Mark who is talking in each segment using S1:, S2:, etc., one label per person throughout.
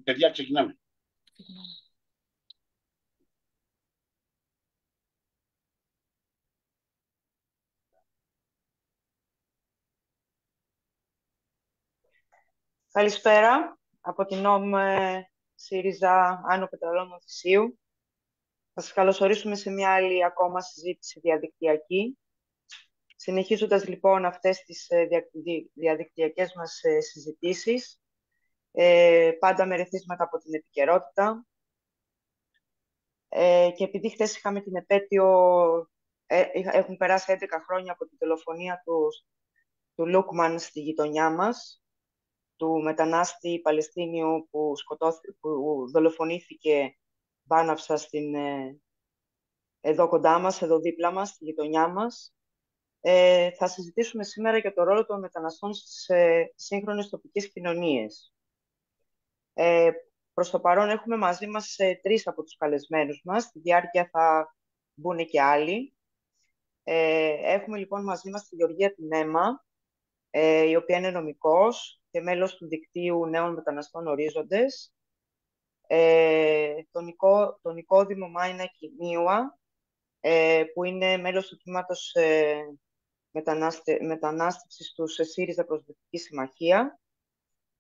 S1: Παιδιά, ξεκινάμε.
S2: Καλησπέρα από την ΝΟΜ ΣΥΡΙΖΑ Άνω Πετραλών Θησίου. Θα σας καλωσορίσουμε σε μια άλλη ακόμα συζήτηση διαδικτυακή. Συνεχίζοντας λοιπόν αυτές τις διαδικτυακές μας συζητήσεις, πάντα με ρεθίσματα από την επικαιρότητα. Και επειδή χθες είχαμε την επέτειο, έχουν περάσει 11 χρόνια από τη δολοφονία του Λούκμαν στη γειτονιά μας, του μετανάστη Παλαιστίνιου που δολοφονήθηκε βάναυσα εδώ κοντά μας, εδώ δίπλα μας, στη γειτονιά μας. Θα συζητήσουμε σήμερα για το ρόλο των μεταναστών στις σύγχρονες τοπικές κοινωνίες. Προς το παρόν έχουμε μαζί μας 3 από τους καλεσμένους μας. Στη διάρκεια θα μπουν και άλλοι. Έχουμε λοιπόν μαζί μας τη Γεωργία Τινέμα, η οποία είναι νομικός και μέλος του Δικτύου Νέων Μεταναστών Ορίζοντες. Τον Νικόδημο Μάινα Κινίουα, που είναι μέλος του τμήματος μετανάστευσης του ΣΥΡΙΖΑ Προσδευτική Συμμαχία,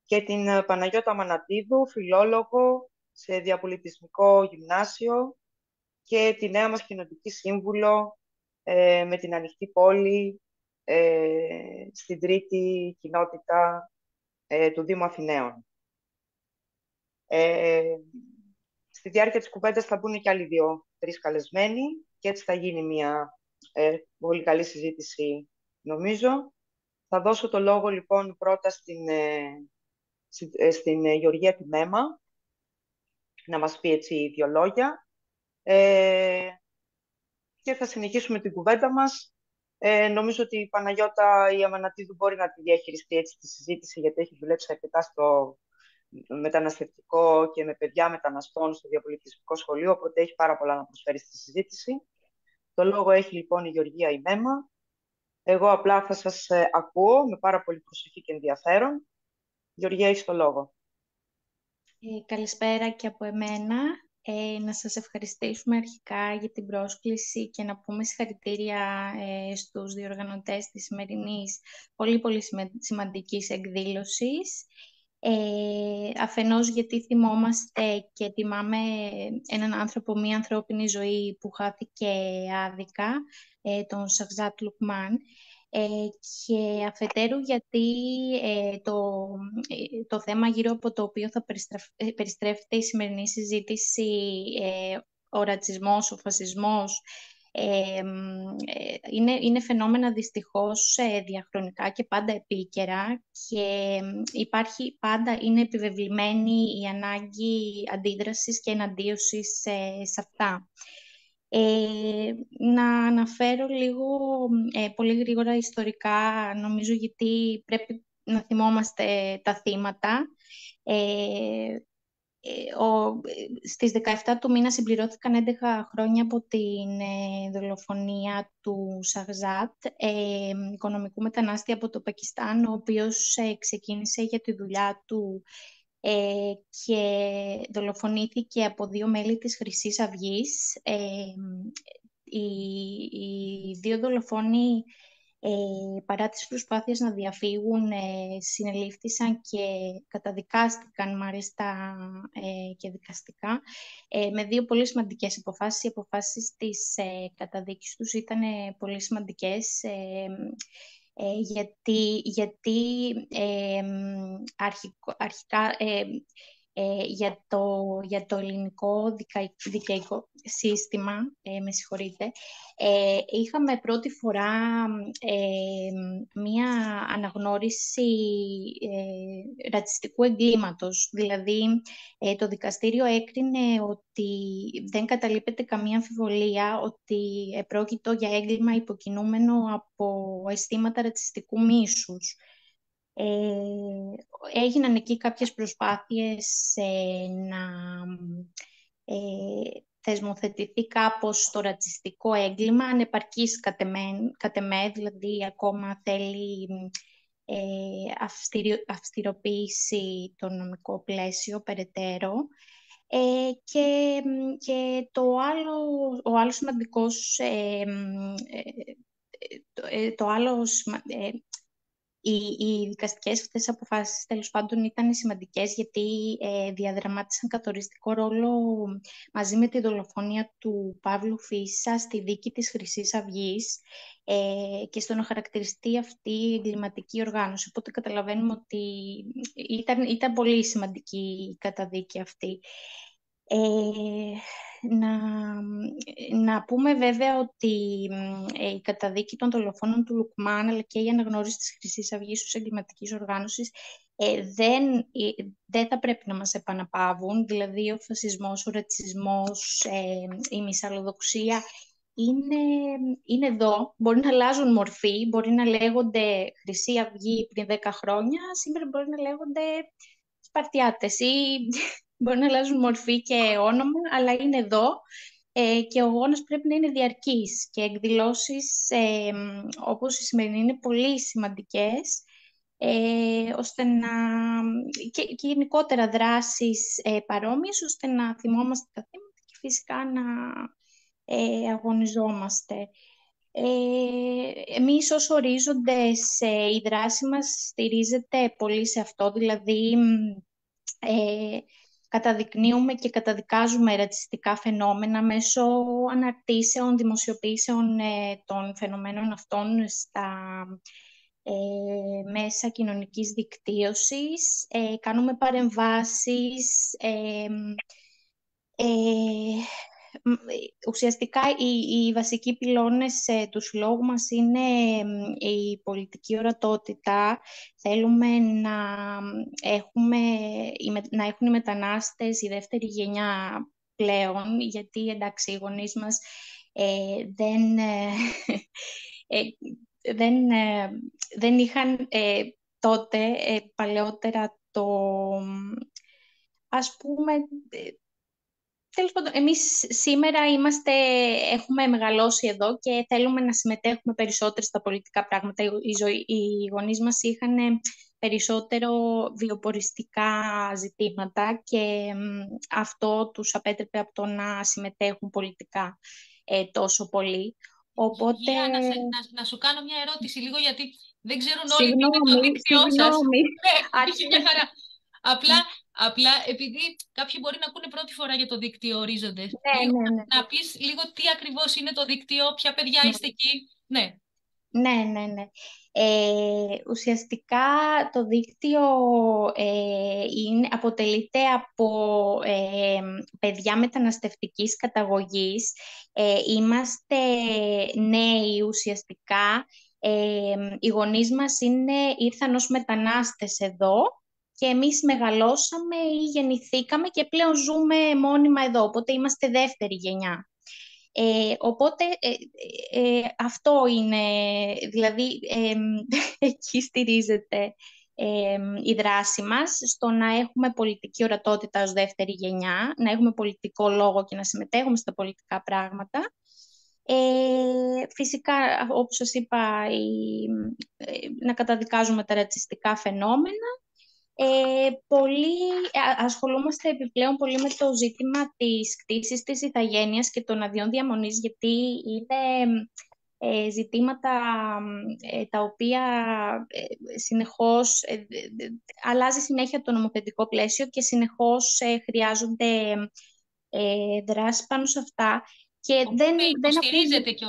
S2: και την Παναγιώτα Μανατίδου, φιλόλογο σε διαπολιτισμικό γυμνάσιο, και τη νέα μας κοινοτική σύμβουλο με την Ανοιχτή Πόλη στην τρίτη κοινότητα του Δήμου Αθηναίων. Στη διάρκεια της κουβέντας θα μπουν και άλλοι 2-3 καλεσμένοι και έτσι θα γίνει μια πολύ καλή συζήτηση, νομίζω. Θα δώσω το λόγο λοιπόν πρώτα στην Γεωργία Τινέμα να μας πει έτσι 2 λόγια και θα συνεχίσουμε την κουβέντα μας. Νομίζω ότι η Παναγιώτα η Αμανατίδου μπορεί να τη διαχειριστεί έτσι τη συζήτηση, γιατί έχει δουλέψει αρκετά στο μεταναστευτικό και με παιδιά μεταναστών στο διαπολιτισμικό σχολείο, οπότε έχει πάρα πολλά να προσφέρει στη συζήτηση. Το λόγο έχει λοιπόν η Γεωργία Τινέμα. Εγώ απλά θα σας ακούω με πάρα πολύ προσοχή και ενδιαφέρον. Γεωργία, έχεις το λόγο.
S3: Καλησπέρα και από εμένα. Να σας ευχαριστήσουμε αρχικά για την πρόσκληση και να πούμε συγχαρητήρια στους διοργανωτές της σημερινής πολύ σημαντικής εκδήλωσης. Αφενός γιατί θυμόμαστε και τιμάμε έναν άνθρωπο, μία ανθρώπινη ζωή που χάθηκε άδικα, τον Σαχζάτ Λουκμάν, και αφετέρου γιατί το θέμα γύρω από το οποίο θα περιστρέφεται η σημερινή συζήτηση, ο ρατσισμός, ο φασισμός, είναι φαινόμενα δυστυχώς διαχρονικά και πάντα επίκαιρα, και υπάρχει πάντα, είναι επιβεβλημένη η ανάγκη αντίδρασης και εναντίωσης σε αυτά. Να αναφέρω λίγο πολύ γρήγορα ιστορικά, νομίζω, γιατί πρέπει να θυμόμαστε τα θύματα. Στις 17 του μήνα συμπληρώθηκαν 11 χρόνια από την δολοφονία του Σαχζάτ, οικονομικού μετανάστη από το Πακιστάν, ο οποίος ξεκίνησε για τη δουλειά του και δολοφονήθηκε από 2 μέλη της Χρυσής Αυγής. Οι 2 δολοφόνοι, παρά τις προσπάθειες να διαφύγουν, συνελήφθησαν και καταδικάστηκαν μάλιστα και δικαστικά με 2 πολύ σημαντικές αποφάσεις. Οι αποφάσεις της καταδίκης τους ήταν πολύ σημαντικές, γιατί αρχικά για το ελληνικό δικαϊκό σύστημα, με συγχωρείτε, είχαμε πρώτη φορά μία αναγνώριση ρατσιστικού εγκλήματος. Δηλαδή, το δικαστήριο έκρινε ότι δεν καταλείπεται καμία αμφιβολία ότι επρόκειτο για έγκλημα υποκινούμενο από αισθήματα ρατσιστικού μίσους. Έγιναν εκεί κάποιες προσπάθειες να θεσμοθετηθεί κάπως το ρατσιστικό έγκλημα, ανεπαρκής κατ' εμέ, δηλαδή ακόμα θέλει αυστηροποίηση το νομικό πλαίσιο περαιτέρω. Και ο άλλος σημαντικός, το άλλο οι δικαστικές αυτές αποφάσεις τέλος πάντων ήταν σημαντικές γιατί διαδραμάτισαν καθοριστικό ρόλο μαζί με τη δολοφονία του Παύλου Φίσα στη δίκη της Χρυσής Αυγής και στο να χαρακτηριστεί αυτή η εγκληματική οργάνωση. Οπότε καταλαβαίνουμε ότι ήταν πολύ σημαντική η καταδίκη αυτή. Να πούμε βέβαια ότι η καταδίκη των δολοφόνων του Λουκμάν αλλά και η αναγνώριση της Χρυσής Αυγής ως εγκληματικής οργάνωσης δεν θα πρέπει να μας επαναπαύουν. Δηλαδή ο φασισμός, ο ρατσισμός, η μυσαλλοδοξία είναι εδώ. Μπορεί να αλλάζουν μορφή, μπορεί να λέγονται Χρυσή Αυγή πριν 10 χρόνια, σήμερα μπορεί να λέγονται Σπαρτιάτες ή μπορεί να αλλάζουν μορφή και όνομα, αλλά είναι εδώ και ο αγώνας πρέπει να είναι διαρκής και εκδηλώσεις όπως η σημερινή είναι πολύ σημαντικές ώστε και γενικότερα δράσεις παρόμοιες ώστε να θυμόμαστε τα θύματα και φυσικά να αγωνιζόμαστε. Εμείς ως ορίζοντες η δράση μας στηρίζεται πολύ σε αυτό, δηλαδή καταδεικνύουμε και καταδικάζουμε ρατσιστικά φαινόμενα μέσω αναρτήσεων, δημοσιοποιήσεων των φαινομένων αυτών στα μέσα κοινωνικής δικτύωσης. Κάνουμε παρεμβάσεις. Ουσιαστικά οι βασικοί πυλώνες του συλλόγου μας είναι η πολιτική ορατότητα. Θέλουμε να έχουν οι μετανάστες η δεύτερη γενιά πλέον, γιατί εντάξει οι γονείς μας δεν είχαν τότε παλαιότερα ας πούμε. Τέλος πάντων, εμείς σήμερα έχουμε μεγαλώσει εδώ και θέλουμε να συμμετέχουμε περισσότερο στα πολιτικά πράγματα. Οι γονείς μας είχαν περισσότερο βιοποριστικά ζητήματα και αυτό τους απέτρεπε από το να συμμετέχουν πολιτικά τόσο πολύ. Οπότε...
S1: Γεία, να σου κάνω μια ερώτηση λίγο, γιατί δεν ξέρουν όλοι τι είναι το δίκτυό σας.
S3: Συγγνώμη.
S1: Ναι, μια χαρά. Απλά επειδή κάποιοι μπορεί να ακούνε πρώτη φορά για το δίκτυο Ορίζοντες.
S3: Ναι.
S1: Να πεις λίγο τι ακριβώς είναι το δίκτυο, ποια παιδιά είστε εκεί. Ναι.
S3: Ναι. Ουσιαστικά το δίκτυο αποτελείται από παιδιά μεταναστευτικής καταγωγής. Είμαστε νέοι ουσιαστικά. Οι γονείς μας ήρθαν ως μετανάστες εδώ και εμείς μεγαλώσαμε ή γεννηθήκαμε και πλέον ζούμε μόνιμα εδώ, οπότε είμαστε δεύτερη γενιά. Οπότε αυτό είναι, δηλαδή εκεί στηρίζεται η δράση μας, στο να έχουμε πολιτική ορατότητα ως δεύτερη γενιά, να έχουμε πολιτικό λόγο και να συμμετέχουμε στα πολιτικά πράγματα. Φυσικά, όπως σας είπα, να καταδικάζουμε τα ρατσιστικά φαινόμενα. Ασχολούμαστε επιπλέον πολύ με το ζήτημα της κτήσης της ηθαγένειας και των αδειών διαμονής, γιατί είναι ζητήματα τα οποία συνεχώς αλλάζει συνέχεια το νομοθετικό πλαίσιο και συνεχώς χρειάζονται δράσεις πάνω σε αυτά. Και
S1: υποστηρίζετε και,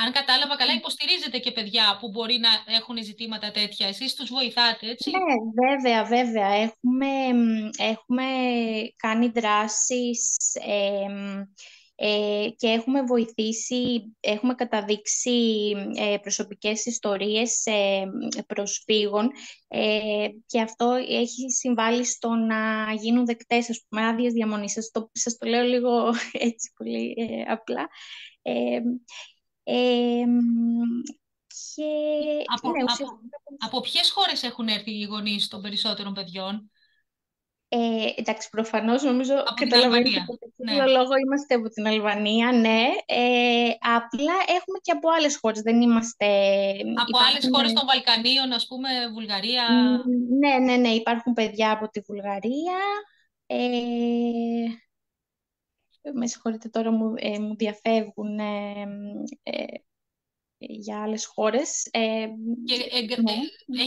S1: αν κατάλαβα καλά, υποστηρίζετε και παιδιά που μπορεί να έχουν ζητήματα τέτοια. Εσείς τους βοηθάτε, έτσι?
S3: Ναι, βέβαια. Έχουμε κάνει δράσεις και έχουμε βοηθήσει, έχουμε καταδείξει προσωπικές ιστορίες προσφύγων και αυτό έχει συμβάλει στο να γίνουν δεκτές, ας πούμε, άδειες διαμονής. Σας το λέω λίγο έτσι πολύ απλά.
S1: Από ποιες χώρες έχουν έρθει οι γονείς των περισσότερων παιδιών?
S3: Εντάξει, προφανώς νομίζω
S1: Από την Αλβανία. Ναι.
S3: λόγο είμαστε από την Αλβανία, ναι. Απλά έχουμε και από άλλες χώρες. Δεν είμαστε...
S1: Από άλλες χώρες των Βαλκανίων, ας πούμε, Βουλγαρία.
S3: Ναι. Υπάρχουν παιδιά από τη Βουλγαρία. Με συγχωρείτε τώρα, μου διαφεύγουν για άλλες χώρες.
S1: Και
S3: Ναι.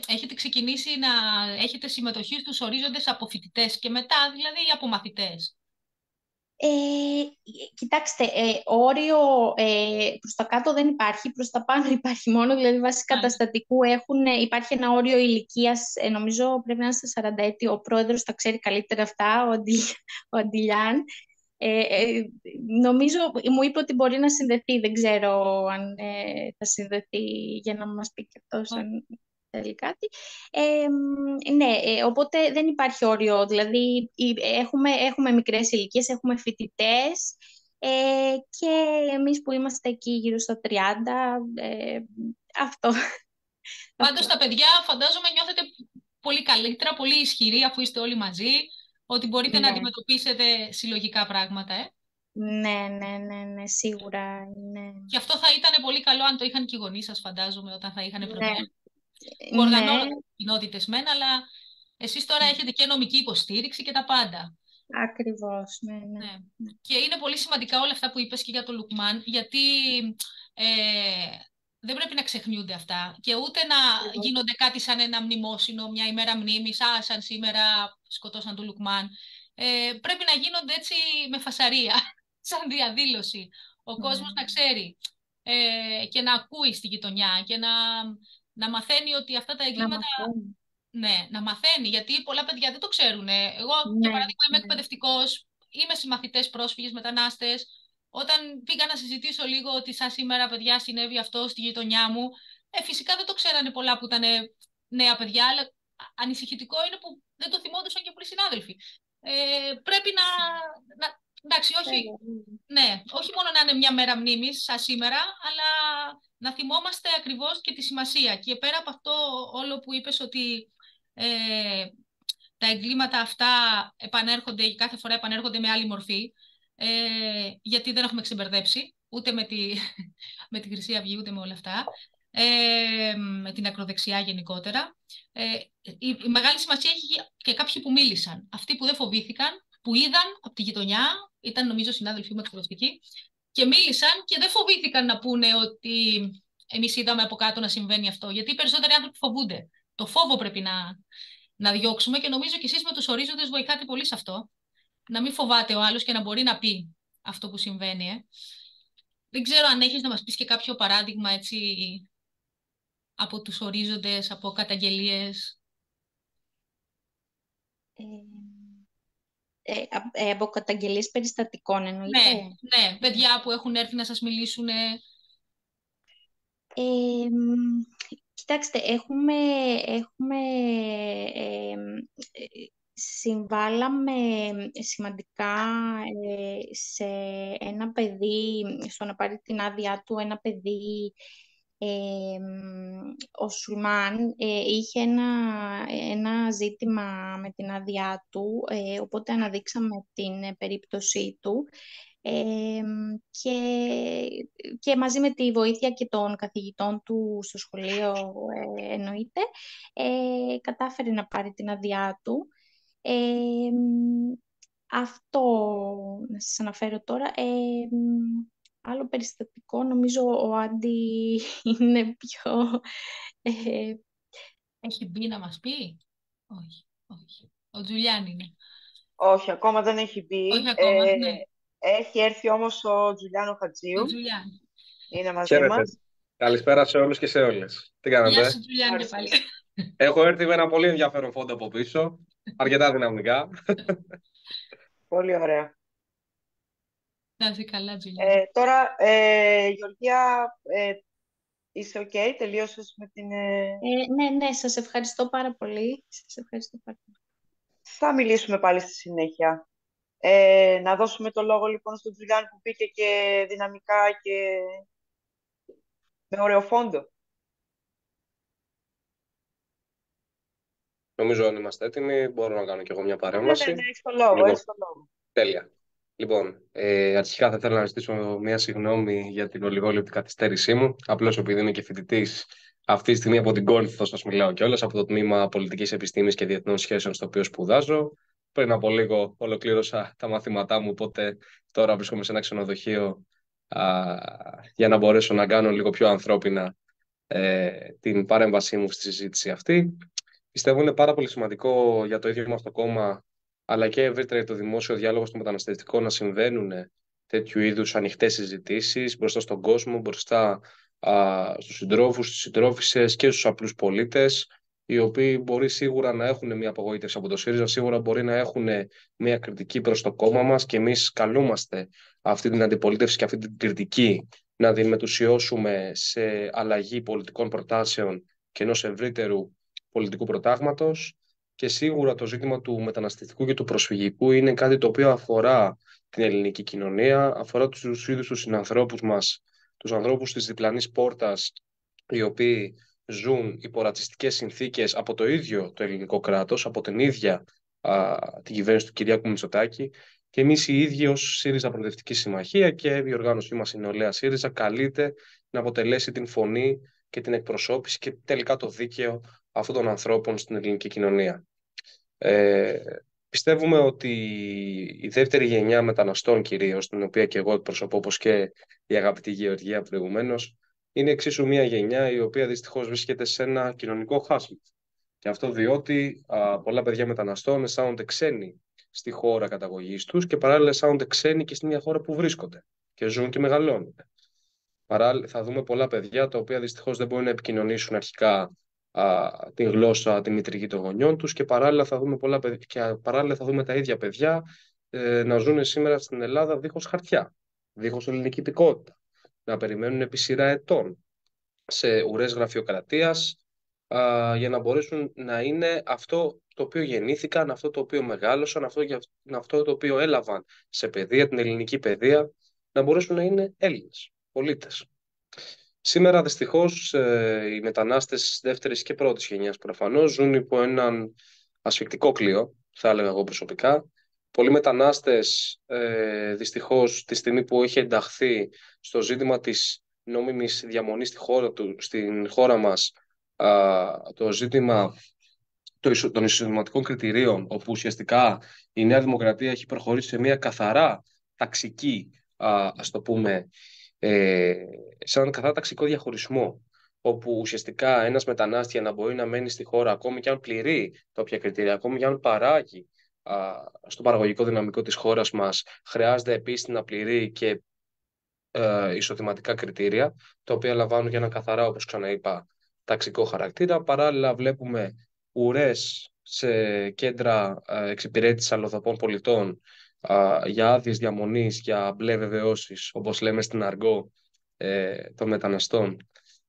S1: έχετε ξεκινήσει να έχετε συμμετοχή στους ορίζοντες από φοιτητές και μετά, δηλαδή, από μαθητές.
S3: Κοιτάξτε, όριο προς τα κάτω δεν υπάρχει, προς τα πάνω υπάρχει μόνο, δηλαδή βάσει καταστατικού υπάρχει ένα όριο ηλικίας, νομίζω πρέπει να είναι στα 40 έτη, ο πρόεδρος τα ξέρει καλύτερα αυτά, ο Αντιλιάν. Νομίζω, μου είπε ότι μπορεί να συνδεθεί, δεν ξέρω αν θα συνδεθεί για να μας πει και αυτός αν θέλει κάτι. Ναι, οπότε δεν υπάρχει όριο, δηλαδή έχουμε μικρές ηλικίες, έχουμε φοιτητές και εμείς που είμαστε εκεί γύρω στα 30, αυτό.
S1: Πάντως τα παιδιά φαντάζομαι νιώθετε πολύ καλύτερα, πολύ ισχυροί αφού είστε όλοι μαζί, ότι μπορείτε να αντιμετωπίσετε συλλογικά πράγματα.
S3: Ναι, σίγουρα. Ναι.
S1: Και αυτό θα ήταν πολύ καλό αν το είχαν και οι γονείς σας, φαντάζομαι, όταν θα είχαν πρεμιέρα. Που
S3: Ναι.
S1: οργανώνονται κοινότητες μεν, αλλά εσείς τώρα έχετε και νομική υποστήριξη και τα πάντα.
S3: Ακριβώς, ναι.
S1: Και είναι πολύ σημαντικά όλα αυτά που είπες και για το Λουκμάν, γιατί δεν πρέπει να ξεχνιούνται αυτά και ούτε να γίνονται κάτι σαν ένα μνημόσυνο, μια ημέρα μνήμης, σαν σήμερα σκοτώσαν τον Λουκμάν. Πρέπει να γίνονται έτσι με φασαρία, σαν διαδήλωση. Ο κόσμος να ξέρει και να ακούει στη γειτονιά και να μαθαίνει ότι αυτά τα εγκλήματα... Ναι, να μαθαίνει, γιατί πολλά παιδιά δεν το ξέρουν. Εγώ, για παράδειγμα, είμαι εκπαιδευτικός, είμαι συμμαθητές πρόσφυγες, μετανάστες. Όταν πήγα να συζητήσω λίγο ότι σαν σήμερα, παιδιά, συνέβη αυτό στη γειτονιά μου, φυσικά δεν το ξέρανε πολλά που ήταν νέα παιδιά, αλλά ανησυχητικό είναι που δεν το θυμόντουσαν και πολλοί συνάδελφοι. Πρέπει εντάξει, όχι μόνο να είναι μια μέρα μνήμης, σαν σήμερα, αλλά να θυμόμαστε ακριβώς και τη σημασία. Και πέρα από αυτό όλο που είπες ότι τα εγκλήματα αυτά κάθε φορά επανέρχονται με άλλη μορφή, γιατί δεν έχουμε ξεμπερδέψει ούτε με τη Χρυσή Αυγή ούτε με όλα αυτά, με την ακροδεξιά γενικότερα. Η μεγάλη σημασία έχει και κάποιοι που μίλησαν, αυτοί που δεν φοβήθηκαν, που είδαν από τη γειτονιά, ήταν νομίζω συνάδελφοί μου εκπαιδευτικοί, και μίλησαν και δεν φοβήθηκαν να πούνε ότι εμείς είδαμε από κάτω να συμβαίνει αυτό, γιατί οι περισσότεροι άνθρωποι φοβούνται. Το φόβο πρέπει να διώξουμε και νομίζω και εσείς με τους ορίζοντες βοηθάτε πολύ σε αυτό. Να μην φοβάται ο άλλος και να μπορεί να πει αυτό που συμβαίνει. Δεν ξέρω αν έχεις να μας πεις και κάποιο παράδειγμα έτσι από τους ορίζοντες, από καταγγελίες.
S3: Από καταγγελίες περιστατικών εννοείται.
S1: Ναι, παιδιά που έχουν έρθει να σας μιλήσουν.
S3: Κοιτάξτε, συμβάλαμε σημαντικά σε ένα παιδί, στο να πάρει την άδειά του, ένα παιδί, ο Σουλμάν είχε ένα ζήτημα με την άδειά του, οπότε αναδείξαμε την περίπτωσή του. Και μαζί με τη βοήθεια και των καθηγητών του στο σχολείο, εννοείται, κατάφερε να πάρει την άδειά του. Αυτό να σας αναφέρω τώρα. Άλλο περιστατικό, νομίζω ο Άντι είναι πιο...
S1: Έχει μπει να μας πει? Όχι. Ο Τζουλιάν είναι.
S2: Όχι, ακόμα δεν έχει μπει.
S1: Όχι ακόμα, ναι.
S2: Έχει έρθει όμως ο Τζουλιάνο Χατζίου.
S1: Ο Τζουλιάν.
S2: Είναι μαζί μας.
S4: Καλησπέρα σε όλους και σε όλες. Τι κάνετε?
S1: Γεια σου, Τζουλιάν, και πάλι.
S4: Έχω έρθει με ένα πολύ ενδιαφέρον φόντο από πίσω. Αρκετά δυναμικά.
S2: Πολύ ωραία.
S1: Να είσαι καλά, Τζουλιάν.
S2: Τώρα, Γεωργία, είσαι OK, τελείωσες με την...
S3: Ναι, σας ευχαριστώ πάρα πολύ.
S2: Θα μιλήσουμε πάλι στη συνέχεια. Να δώσουμε το λόγο λοιπόν στον Τζουλιάν που μπήκε και δυναμικά και με ωραίο φόντο.
S4: Νομίζω αν είμαστε έτοιμοι, μπορώ να κάνω κι εγώ μια παρέμβαση.
S2: Ναι, έχεις το λόγο.
S4: Τέλεια. Λοιπόν, αρχικά θα ήθελα να ζητήσω μια συγγνώμη για την ολιγόλεπτη καθυστέρησή μου. Απλώς επειδή είμαι και φοιτητής αυτή τη στιγμή από την Κόρινθο, σας μιλάω κιόλας, από το τμήμα Πολιτικής Επιστήμης και Διεθνών Σχέσεων, στο οποίο σπουδάζω. Πριν από λίγο ολοκλήρωσα τα μαθήματά μου, οπότε τώρα βρίσκομαι σε ένα ξενοδοχείο για να μπορέσω να κάνω λίγο πιο ανθρώπινα την παρέμβασή μου στη συζήτηση αυτή. Πιστεύω είναι πάρα πολύ σημαντικό για το ίδιο μας το κόμμα, αλλά και ευρύτερα για το δημόσιο διάλογο στο μεταναστευτικό, να συμβαίνουν τέτοιου είδους ανοιχτές συζητήσεις μπροστά στον κόσμο, μπροστά στους συντρόφους, στις συντρόφισσες και στους απλούς πολίτες, οι οποίοι μπορεί σίγουρα να έχουν μια απογοήτευση από το ΣΥΡΙΖΑ, σίγουρα μπορεί να έχουν μια κριτική προς το κόμμα μας, και εμείς καλούμαστε αυτή την αντιπολίτευση και αυτή την κριτική να τη μετουσιώσουμε σε αλλαγή πολιτικών προτάσεων και ενός ευρύτερου πολιτικού προτάγματος. Και σίγουρα το ζήτημα του μεταναστευτικού και του προσφυγικού είναι κάτι το οποίο αφορά την ελληνική κοινωνία, αφορά τους ίδιους τους συνανθρώπους μας, τους ανθρώπους της διπλανής πόρτας, οι οποίοι ζουν υπό ρατσιστικές συνθήκες από το ίδιο το ελληνικό κράτος, από την ίδια την κυβέρνηση του Κυριάκου Μητσοτάκη. Και εμείς οι ίδιοι ως ΣΥΡΙΖΑ Προοδευτική Συμμαχία και η οργάνωσή μας η Νεολαία ΣΥΡΙΖΑ καλείται να αποτελέσει την φωνή και την εκπροσώπηση και τελικά το δίκαιο αυτών των ανθρώπων στην ελληνική κοινωνία. Πιστεύουμε ότι η δεύτερη γενιά μεταναστών, κυρίως, την οποία και εγώ εκπροσωπώ, όπως και η αγαπητή Γεωργία προηγουμένως, είναι εξίσου μια γενιά η οποία δυστυχώς βρίσκεται σε ένα κοινωνικό χάσμα. Και αυτό διότι πολλά παιδιά μεταναστών αισθάνονται ξένοι στη χώρα καταγωγής τους και παράλληλα αισθάνονται ξένοι και στην ίδια χώρα που βρίσκονται και ζουν και μεγαλώνουν. Θα δούμε πολλά παιδιά τα οποία δυστυχώς δεν μπορούν να επικοινωνήσουν αρχικά την γλώσσα, τη μητρική των γονιών τους, και παράλληλα θα δούμε παράλληλα θα δούμε τα ίδια παιδιά να ζουν σήμερα στην Ελλάδα δίχως χαρτιά, δίχως ελληνική υπηκότητα, να περιμένουν επί σειρά ετών σε ουρές γραφειοκρατίας για να μπορέσουν να είναι αυτό το οποίο γεννήθηκαν, αυτό το οποίο μεγάλωσαν, αυτό το οποίο έλαβαν σε παιδεία, την ελληνική παιδεία, να μπορέσουν να είναι Έλληνες πολίτες. Σήμερα δυστυχώς οι μετανάστες δεύτερης και πρώτης γενιάς προφανώς ζουν υπό έναν ασφικτικό κλειό, θα έλεγα εγώ προσωπικά. Πολλοί μετανάστες δυστυχώς τη στιγμή που έχει ενταχθεί στο ζήτημα της νόμιμης διαμονής στην χώρα μας το ζήτημα των εισοδηματικών κριτηρίων, όπου ουσιαστικά η Νέα Δημοκρατία έχει προχωρήσει σε μια καθαρά ταξική, ας το πούμε, σε έναν καθαρά ταξικό διαχωρισμό, όπου ουσιαστικά ένας μετανάστης για να μπορεί να μένει στη χώρα, ακόμη και αν πληρεί τα όποια κριτήρια, ακόμη και αν παράγει στο παραγωγικό δυναμικό της χώρας μας, χρειάζεται επίσης να πληρεί και εισοδηματικά κριτήρια, τα οποία λαμβάνουν για ένα καθαρά, όπως ξαναείπα, ταξικό χαρακτήρα. Παράλληλα βλέπουμε ουρές σε κέντρα εξυπηρέτησης αλλοδαπών πολιτών για άδειες διαμονής, για μπλε βεβαιώσεις, όπως λέμε στην αργό των μεταναστών,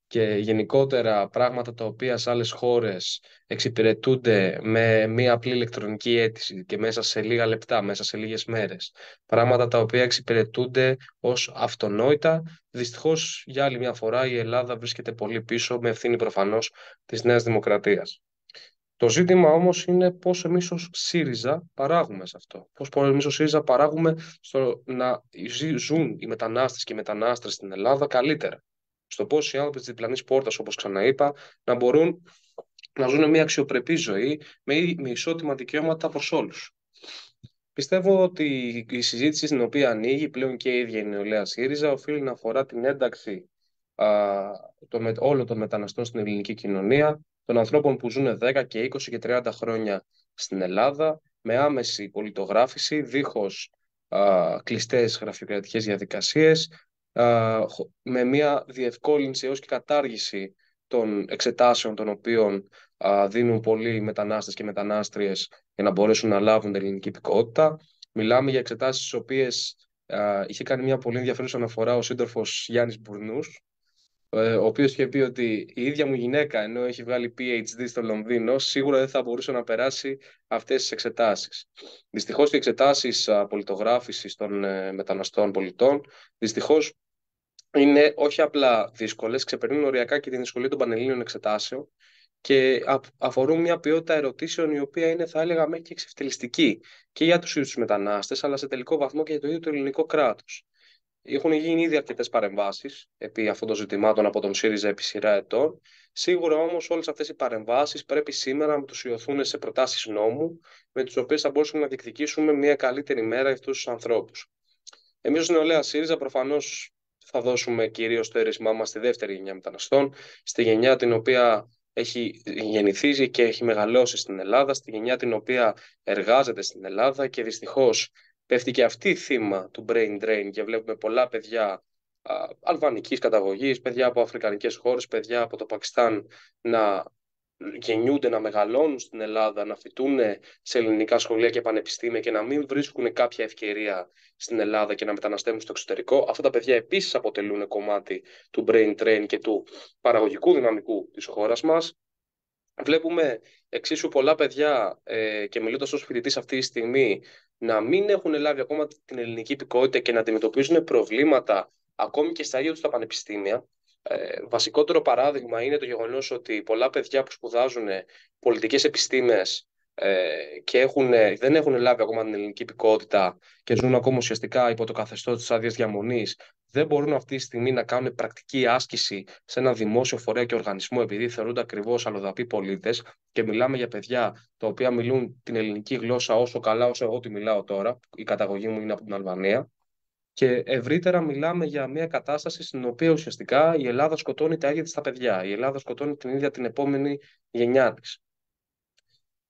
S4: και γενικότερα πράγματα τα οποία σε άλλες χώρες εξυπηρετούνται με μία απλή ηλεκτρονική αίτηση και μέσα σε λίγα λεπτά, μέσα σε λίγες μέρες. Πράγματα τα οποία εξυπηρετούνται ως αυτονόητα. Δυστυχώς, για άλλη μια φορά, η Ελλάδα βρίσκεται πολύ πίσω, με ευθύνη προφανώς της Νέας Δημοκρατίας. Το ζήτημα όμως είναι πώς εμείς ως ΣΥΡΙΖΑ παράγουμε σε αυτό. Πώς εμείς ως ΣΥΡΙΖΑ παράγουμε στο να ζουν οι μετανάστες και οι μετανάστες στην Ελλάδα καλύτερα. Στο πώς οι άνθρωποι της διπλανής πόρτας, όπως ξαναείπα, να μπορούν να ζουν μια αξιοπρεπή ζωή με ισότιμα δικαιώματα προς όλους. Πιστεύω ότι η συζήτηση στην οποία ανοίγει πλέον και η ίδια η Νεολαία ΣΥΡΙΖΑ οφείλει να αφορά την ένταξη όλων των μεταναστών στην ελληνική κοινωνία, των ανθρώπων που ζουν 10 και 20 και 30 χρόνια στην Ελλάδα, με άμεση πολιτογράφηση, δίχως κλειστές γραφειοκρατικές διαδικασίες, με μια διευκόλυνση έως και κατάργηση των εξετάσεων των οποίων δίνουν πολλοί μετανάστες και μετανάστριες για να μπορέσουν να λάβουν την ελληνική υπηκότητα. Μιλάμε για εξετάσεις τις οποίες είχε κάνει μια πολύ ενδιαφέρουσα αναφορά ο σύντροφος Γιάννης Μπουρνούς, ο οποίος είχε πει ότι η ίδια μου γυναίκα, ενώ έχει βγάλει PhD στο Λονδίνο, σίγουρα δεν θα μπορούσε να περάσει αυτές τις εξετάσεις. Δυστυχώς οι εξετάσεις πολιτογράφησης των μεταναστών πολιτών, δυστυχώς είναι όχι απλά δύσκολες, ξεπερνούν οριακά και την δυσκολία των πανελλήνιων εξετάσεων, και αφορούν μια ποιότητα ερωτήσεων η οποία είναι, θα έλεγα, μέχρι και εξευτελιστική και για τους ίδιους τους μετανάστες, αλλά σε τελικό βαθμό και για το ίδιο το ελληνικό κράτος. Έχουν γίνει ήδη αρκετές παρεμβάσεις επί αυτών των ζητημάτων από τον ΣΥΡΙΖΑ επί σειρά ετών. Σίγουρα όμως όλες αυτές οι παρεμβάσεις πρέπει σήμερα να μετουσιωθούν σε προτάσεις νόμου, με τις οποίες θα μπορούσαμε να διεκδικήσουμε μια καλύτερη μέρα για αυτούς τους ανθρώπους. Εμείς ως νεολαία ΣΥΡΙΖΑ προφανώς θα δώσουμε κυρίως το αίρεσμά μας στη δεύτερη γενιά μεταναστών, στη γενιά την οποία έχει γεννηθεί και έχει μεγαλώσει στην Ελλάδα, στη γενιά την οποία εργάζεται στην Ελλάδα και δυστυχώς πέφτει και αυτή θύμα του brain drain και βλέπουμε πολλά παιδιά αλβανικής καταγωγής, παιδιά από αφρικανικές χώρες, παιδιά από το Πακιστάν να γεννιούνται, να μεγαλώνουν στην Ελλάδα, να φοιτούν σε ελληνικά σχολεία και πανεπιστήμια και να μην βρίσκουν κάποια ευκαιρία στην Ελλάδα και να μεταναστεύουν στο εξωτερικό. Αυτά τα παιδιά επίσης αποτελούν κομμάτι του brain drain και του παραγωγικού δυναμικού της χώρας μας. Βλέπουμε εξίσου πολλά παιδιά και μιλώντας ως φοιτητής αυτή τη στιγμή να μην έχουν λάβει ακόμα την ελληνική υπηκότητα και να αντιμετωπίζουν προβλήματα ακόμη και στα ίδια τους τα πανεπιστήμια. Βασικότερο παράδειγμα είναι το γεγονός ότι πολλά παιδιά που σπουδάζουν πολιτικές επιστήμες και δεν έχουν λάβει ακόμα την ελληνική υπηκότητα και ζουν ακόμα ουσιαστικά υπό το καθεστώς της άδειας διαμονής, δεν μπορούν αυτή τη στιγμή να κάνουν πρακτική άσκηση σε ένα δημόσιο φορέα και οργανισμό επειδή θεωρούνται ακριβώς αλλοδαποί πολίτες. Και μιλάμε για παιδιά τα οποία μιλούν την ελληνική γλώσσα όσο καλά όσο εγώ τη μιλάω τώρα. Η καταγωγή μου είναι από την Αλβανία. Και ευρύτερα μιλάμε για μια κατάσταση στην οποία ουσιαστικά η Ελλάδα σκοτώνει τα ίδια της τα παιδιά. Η Ελλάδα σκοτώνει την ίδια την επόμενη γενιά της.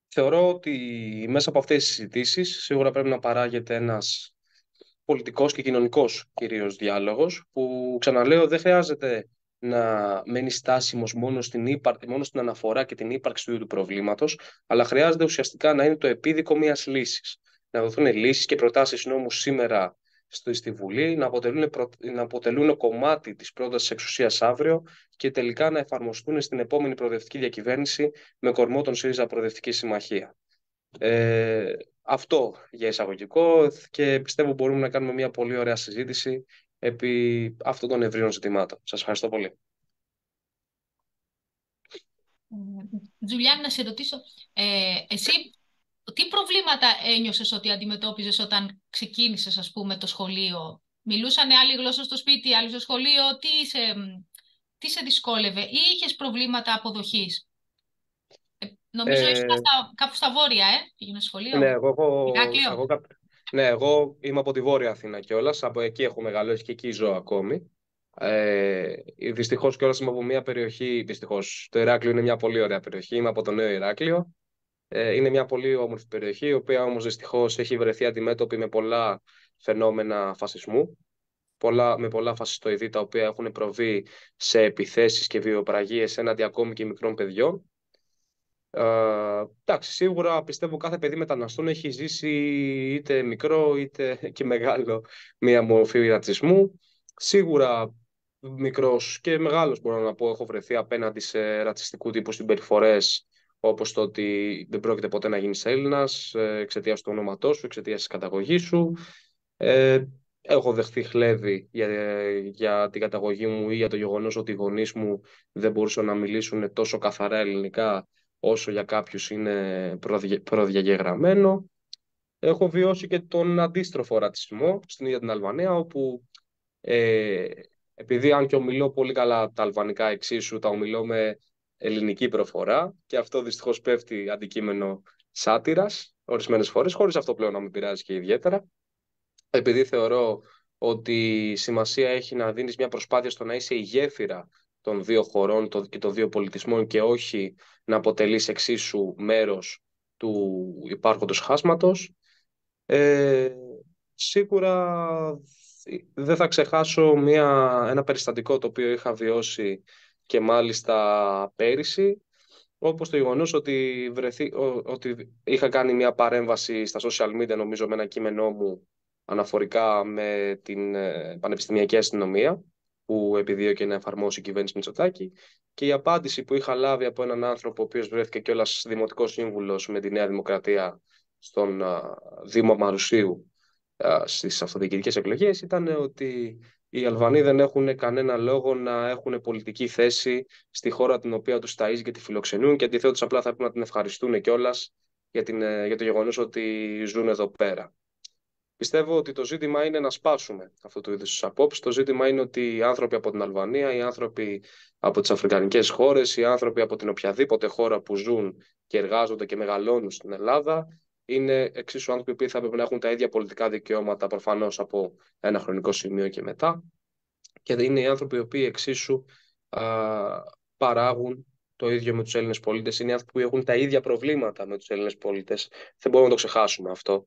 S4: Θεωρώ ότι μέσα από αυτές τις συζητήσεις σίγουρα πρέπει να παράγεται ένας πολιτικός και κοινωνικός κυρίως διάλογος, που ξαναλέω δεν χρειάζεται να μένει στάσιμος μόνο στην αναφορά και την ύπαρξη του ίδιου του προβλήματος, αλλά χρειάζεται ουσιαστικά να είναι το επίδικο μιας λύσης. Να δοθούν λύσεις και προτάσεις νόμου σήμερα στη Βουλή, να αποτελούν κομμάτι της πρότασης εξουσίας αύριο και τελικά να εφαρμοστούν στην επόμενη προοδευτική διακυβέρνηση με κορμό τον ΣΥΡΙΖΑ Προοδευτική Συμμαχία. Αυτό για εισαγωγικό και πιστεύω μπορούμε να κάνουμε μια πολύ ωραία συζήτηση επί αυτών των ευρείων ζητημάτων. Σας ευχαριστώ πολύ.
S1: Τζουλιάν, να σε ρωτήσω, εσύ τι προβλήματα ένιωσες ότι αντιμετώπιζες όταν ξεκίνησες, ας πούμε, το σχολείο? Μιλούσαν άλλη γλώσσα στο σπίτι, άλλη στο σχολείο, τι σε δυσκόλευε ή είχες προβλήματα αποδοχής? Νομίζω ήσουν κάπου στα βόρεια, πήγαινε σχολείο.
S4: Εγώ είμαι από τη Βόρεια Αθήνα κιόλας, από εκεί έχω μεγαλώσει και εκεί ζω ακόμη. Δυστυχώς κιόλας είμαι από μια περιοχή, το Ηράκλειο είναι μια πολύ ωραία περιοχή, είμαι από το Νέο Ηράκλειο. Είναι μια πολύ όμορφη περιοχή, η οποία όμως δυστυχώς έχει βρεθεί αντιμέτωπη με πολλά φαινόμενα φασισμού, με πολλά φασιστοειδή τα οποία έχουν προβεί σε επιθέσεις και βιοπραγίες έναντι ακόμη και μικρών παιδιών. Εντάξει, σίγουρα πιστεύω κάθε παιδί μεταναστών έχει ζήσει είτε μικρό είτε και μεγάλο μία μορφή ρατσισμού. Σίγουρα μικρός και μεγάλος μπορώ να πω έχω βρεθεί απέναντι σε ρατσιστικού τύπου συμπεριφορές, όπως το ότι δεν πρόκειται ποτέ να γίνεις Έλληνας εξαιτίας του ονόματός σου, εξαιτίας της καταγωγής σου. Έχω δεχθεί χλέβη για την καταγωγή μου ή για το γεγονός ότι οι γονείς μου δεν μπορούσαν να μιλήσουν τόσο καθαρά ελληνικά όσο για κάποιους είναι προδιαγεγραμμένο. Έχω βιώσει και τον αντίστροφο ρατσισμό στην ίδια την Αλβανία, όπου επειδή αν και ομιλώ πολύ καλά τα αλβανικά εξίσου, τα ομιλώ με ελληνική προφορά και αυτό δυστυχώς πέφτει αντικείμενο σάτυρας ορισμένες φορές, χωρίς αυτό πλέον να με πειράζει και ιδιαίτερα. Επειδή θεωρώ ότι σημασία έχει να δίνεις μια προσπάθεια στο να είσαι η γέφυρα των δύο χωρών και των δύο πολιτισμών και όχι να αποτελείς εξίσου μέρος του υπάρχοντος χάσματος. Σίγουρα δεν θα ξεχάσω ένα περιστατικό το οποίο είχα βιώσει και μάλιστα πέρυσι, όπως το γεγονός ότι είχα κάνει μια παρέμβαση στα social media, νομίζω με ένα κείμενό μου αναφορικά με την πανεπιστημιακή αστυνομία που επιδίωκε να εφαρμόσει η κυβέρνηση Μητσοτάκη, και η απάντηση που είχα λάβει από έναν άνθρωπο ο οποίος βρέθηκε κιόλας δημοτικός σύμβουλος με τη Νέα Δημοκρατία στον Δήμο Μαρουσίου στις αυτοδιοικητικές εκλογές ήταν ότι οι Αλβανοί δεν έχουν κανένα λόγο να έχουν πολιτική θέση στη χώρα την οποία τους ταΐζει και τη φιλοξενούν και αντιθέτως απλά θα πρέπει να την ευχαριστούν κιόλας για το γεγονός ότι ζουν εδώ πέρα. Πιστεύω ότι το ζήτημα είναι να σπάσουμε αυτού του είδους τις απόψεις. Το ζήτημα είναι ότι οι άνθρωποι από την Αλβανία, οι άνθρωποι από τις αφρικανικές χώρες, οι άνθρωποι από την οποιαδήποτε χώρα που ζουν και εργάζονται και μεγαλώνουν στην Ελλάδα, είναι εξίσου άνθρωποι που θα πρέπει να έχουν τα ίδια πολιτικά δικαιώματα προφανώς από ένα χρονικό σημείο και μετά. Και είναι οι άνθρωποι οι οποίοι εξίσου παράγουν το ίδιο με τους Έλληνες πολίτες. Είναι οι άνθρωποι που έχουν τα ίδια προβλήματα με τους Έλληνες πολίτες. Δεν μπορούμε να το ξεχάσουμε αυτό.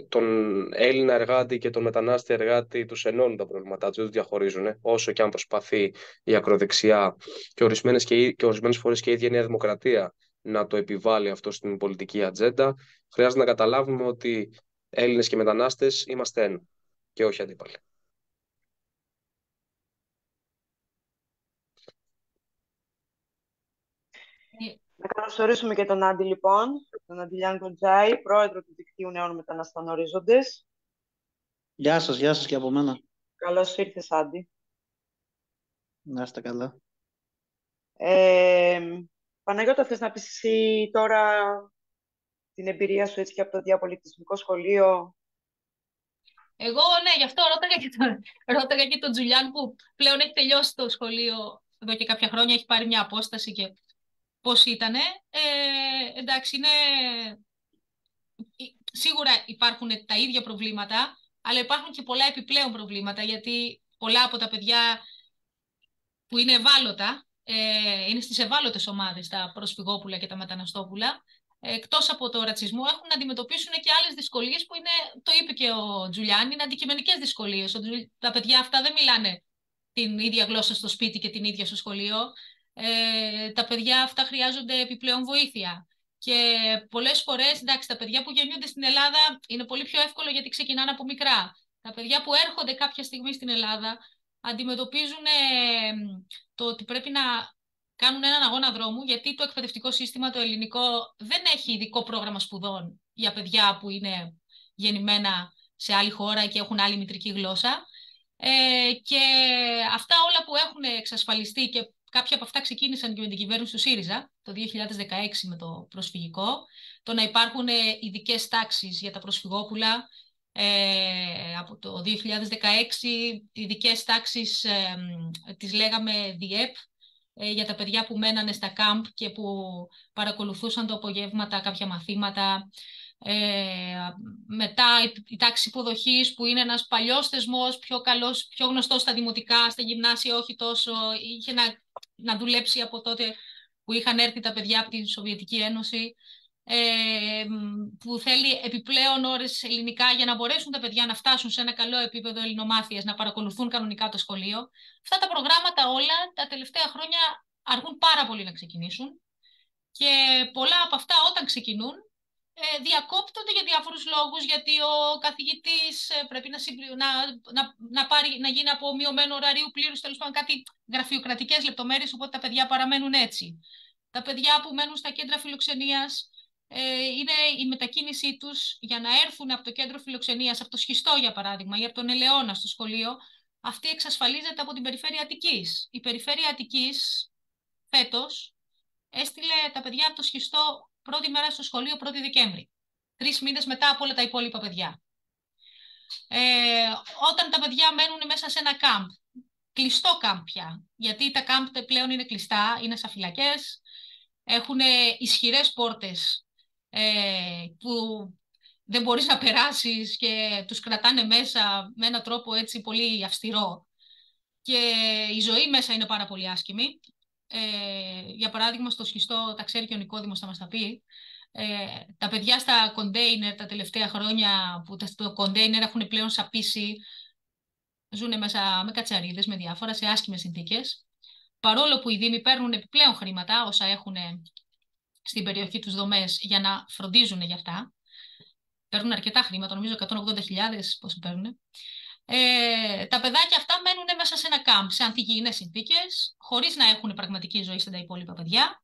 S4: Τον Έλληνα εργάτη και τον μετανάστη εργάτη τους ενώνουν τα προβλήματά τους, δεν τους διαχωρίζουν, όσο και αν προσπαθεί η ακροδεξιά και ορισμένες φορές και η ίδια η Νέα Δημοκρατία να το επιβάλλει αυτό στην πολιτική ατζέντα. Χρειάζεται να καταλάβουμε ότι Έλληνες και μετανάστες είμαστε ένα και όχι αντίπαλοι.
S2: Να καλωσορίσουμε και τον Άντι, λοιπόν, τον Αντιλιάν Κοντζάη, πρόεδρο του Δικτύου Νέων Μεταναστών Ορίζοντες.
S5: Γεια σας και από μένα.
S2: Καλώς ήρθες, Άντι.
S5: Να είστε καλά.
S2: Παναγιώτα, θες να πεις εσύ τώρα την εμπειρία σου έτσι και από το διαπολιτισμικό σχολείο?
S1: Εγώ, ναι, γι' αυτό ρώταγα και τον Τζουλιάν που πλέον έχει τελειώσει το σχολείο εδώ και κάποια χρόνια, έχει πάρει μια απόσταση και πώς ήτανε. Εντάξει, σίγουρα υπάρχουν τα ίδια προβλήματα, αλλά υπάρχουν και πολλά επιπλέον προβλήματα, γιατί πολλά από τα παιδιά που είναι ευάλωτα, είναι στις ευάλωτες ομάδες, τα προσφυγόπουλα και τα μεταναστόπουλα, εκτός από το ρατσισμό, έχουν να αντιμετωπίσουν και άλλες δυσκολίες που είναι, το είπε και ο Τζουλιάν, είναι αντικειμενικές δυσκολίες. Τα παιδιά αυτά δεν μιλάνε την ίδια γλώσσα στο σπίτι και την ίδια στο σχολείο. Τα παιδιά αυτά χρειάζονται επιπλέον βοήθεια. Και πολλές φορές, εντάξει, τα παιδιά που γεννιούνται στην Ελλάδα είναι πολύ πιο εύκολο γιατί ξεκινάνε από μικρά. Τα παιδιά που έρχονται κάποια στιγμή στην Ελλάδα αντιμετωπίζουν το ότι πρέπει να κάνουν έναν αγώνα δρόμου, γιατί το εκπαιδευτικό σύστημα το ελληνικό δεν έχει ειδικό πρόγραμμα σπουδών για παιδιά που είναι γεννημένα σε άλλη χώρα και έχουν άλλη μητρική γλώσσα. Και αυτά όλα που έχουν εξασφαλιστεί και κάποια από αυτά ξεκίνησαν και με την κυβέρνηση του ΣΥΡΙΖΑ το 2016 με το προσφυγικό, το να υπάρχουν ειδικές τάξεις για τα προσφυγόπουλα, από το 2016 ειδικές τάξεις τις λέγαμε ΔΙΕΠ, για τα παιδιά που μένανε στα κάμπ και που παρακολουθούσαν το απογεύματα κάποια μαθήματα. Μετά η τάξη υποδοχής που είναι ένας παλιός θεσμός, πιο καλός, πιο γνωστός στα δημοτικά, στα γυμνάσια όχι τόσο, είχε να δουλέψει από τότε που είχαν έρθει τα παιδιά από τη Σοβιετική Ένωση, που θέλει επιπλέον ώρες ελληνικά για να μπορέσουν τα παιδιά να φτάσουν σε ένα καλό επίπεδο ελληνομάθειας, να παρακολουθούν κανονικά το σχολείο. Αυτά τα προγράμματα όλα τα τελευταία χρόνια αργούν πάρα πολύ να ξεκινήσουν και πολλά από αυτά όταν ξεκινούν διακόπτονται για διάφορους λόγους, γιατί ο καθηγητής πρέπει να γίνει από μειωμένο ωραρίου πλήρους, τέλος πάντων κάτι γραφειοκρατικές λεπτομέρειες, οπότε τα παιδιά παραμένουν έτσι. Τα παιδιά που μένουν στα κέντρα φιλοξενίας, είναι η μετακίνησή τους για να έρθουν από το κέντρο φιλοξενίας, από το Σχιστό για παράδειγμα, ή από τον Ελαιώνα στο σχολείο, αυτή εξασφαλίζεται από την Περιφέρεια Αττικής. Η Περιφέρεια Αττικής φέτος έστειλε τα παιδιά από το Σχιστό πρώτη μέρα στο σχολείο 1η Δεκέμβρη. 3 μήνες μετά από όλα τα υπόλοιπα παιδιά. Όταν τα παιδιά μένουν μέσα σε ένα κάμπ, κλειστό κάμπ πια, γιατί τα κάμπ πλέον είναι κλειστά, είναι σαν φυλακές, έχουν ισχυρές πόρτες που δεν μπορείς να περάσεις και τους κρατάνε μέσα με έναν τρόπο έτσι πολύ αυστηρό. Και η ζωή μέσα είναι πάρα πολύ άσχημη. Για παράδειγμα, στο Σχιστό, τα ξέρει και ο Νικόδημος θα μας τα πει, τα παιδιά στα κοντέινερ τα τελευταία χρόνια που το κοντέινερ έχουν πλέον σαπίσει, ζουν μέσα με κατσαρίδες, με διάφορα, σε άσχημες συνθήκες. Παρόλο που οι δήμοι παίρνουν επιπλέον χρήματα, όσα έχουν στην περιοχή τους δομές, για να φροντίζουν για αυτά. Παίρνουν αρκετά χρήματα, νομίζω 180.000 πόσο παίρνουν. Τα παιδάκια αυτά μένουν μέσα σε ένα κάμπ, σε ανθυγιεινές συνθήκες, χωρίς να έχουν πραγματική ζωή σαν τα υπόλοιπα παιδιά.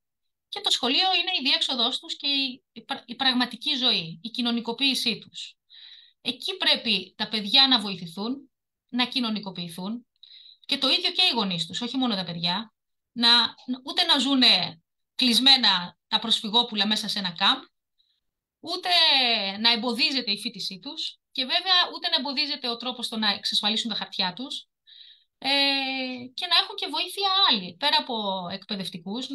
S1: Και το σχολείο είναι η διέξοδός τους και η πραγματική ζωή, η κοινωνικοποίησή τους. Εκεί πρέπει τα παιδιά να βοηθηθούν, να κοινωνικοποιηθούν και το ίδιο και οι γονείς τους, όχι μόνο τα παιδιά, ούτε να ζουν κλεισμένα τα προσφυγόπουλα μέσα σε ένα κάμπ, ούτε να εμποδίζεται η φοιτησή τους και βέβαια ούτε να εμποδίζεται ο τρόπος στο να εξασφαλίσουν τα χαρτιά τους και να έχουν και βοήθεια άλλοι, πέρα από εκπαιδευτικούς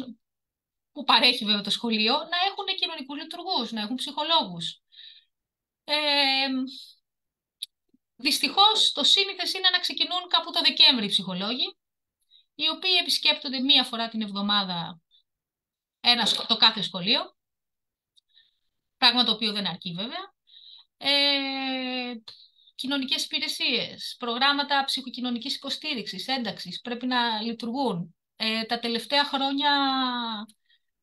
S1: που παρέχει βέβαια το σχολείο, να έχουν κοινωνικούς λειτουργούς, να έχουν ψυχολόγους. Δυστυχώς το σύνηθες είναι να ξεκινούν κάπου το Δεκέμβρη οι ψυχολόγοι, οι οποίοι επισκέπτονται μία φορά την εβδομάδα το κάθε σχολείο, πράγμα το οποίο δεν αρκεί βέβαια. Κοινωνικές υπηρεσίες, προγράμματα ψυχοκοινωνικής υποστήριξης, ένταξης πρέπει να λειτουργούν. Τα τελευταία χρόνια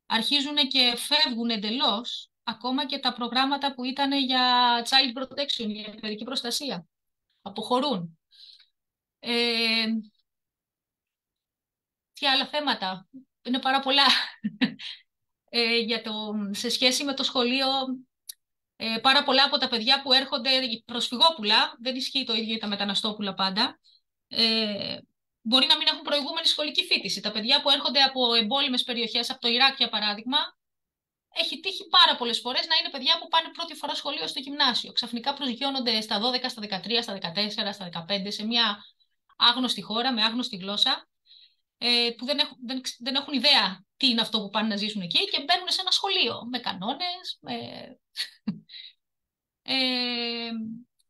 S1: αρχίζουν και φεύγουν εντελώς ακόμα και τα προγράμματα που ήταν για child protection, για παιδική προστασία. Αποχωρούν. Τι άλλα θέματα? Είναι πάρα πολλά. Σε σχέση με το σχολείο, πάρα πολλά από τα παιδιά που έρχονται προσφυγόπουλα, δεν ισχύει το ίδιο για τα μεταναστόπουλα πάντα, μπορεί να μην έχουν προηγούμενη σχολική φοιτηση. Τα παιδιά που έρχονται από εμπόλεμες περιοχές, από το Ιράκ για παράδειγμα, έχει τύχει πάρα πολλές φορές να είναι παιδιά που πάνε πρώτη φορά σχολείο στο γυμνάσιο. Ξαφνικά προσγειώνονται στα 12, στα 13, στα 14, στα 15, σε μια άγνωστη χώρα, με άγνωστη γλώσσα, που δεν έχουν ιδέα τι είναι αυτό που πάνε να ζήσουν εκεί και μπαίνουν σε ένα σχολείο με κανόνες.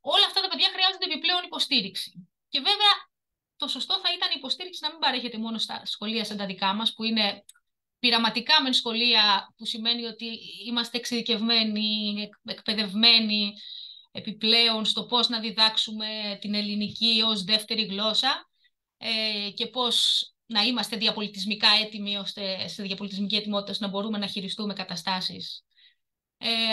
S1: Όλα αυτά τα παιδιά χρειάζονται επιπλέον υποστήριξη. Και βέβαια το σωστό θα ήταν η υποστήριξη να μην παρέχεται μόνο στα σχολεία σαν τα δικά μας, που είναι πειραματικά μεν σχολεία, που σημαίνει ότι είμαστε εξειδικευμένοι, εκπαιδευμένοι επιπλέον στο πώς να διδάξουμε την ελληνική ως δεύτερη γλώσσα και πώς να είμαστε διαπολιτισμικά έτοιμοι, ώστε σε διαπολιτισμική ετοιμότητα να μπορούμε να χειριστούμε καταστάσεις.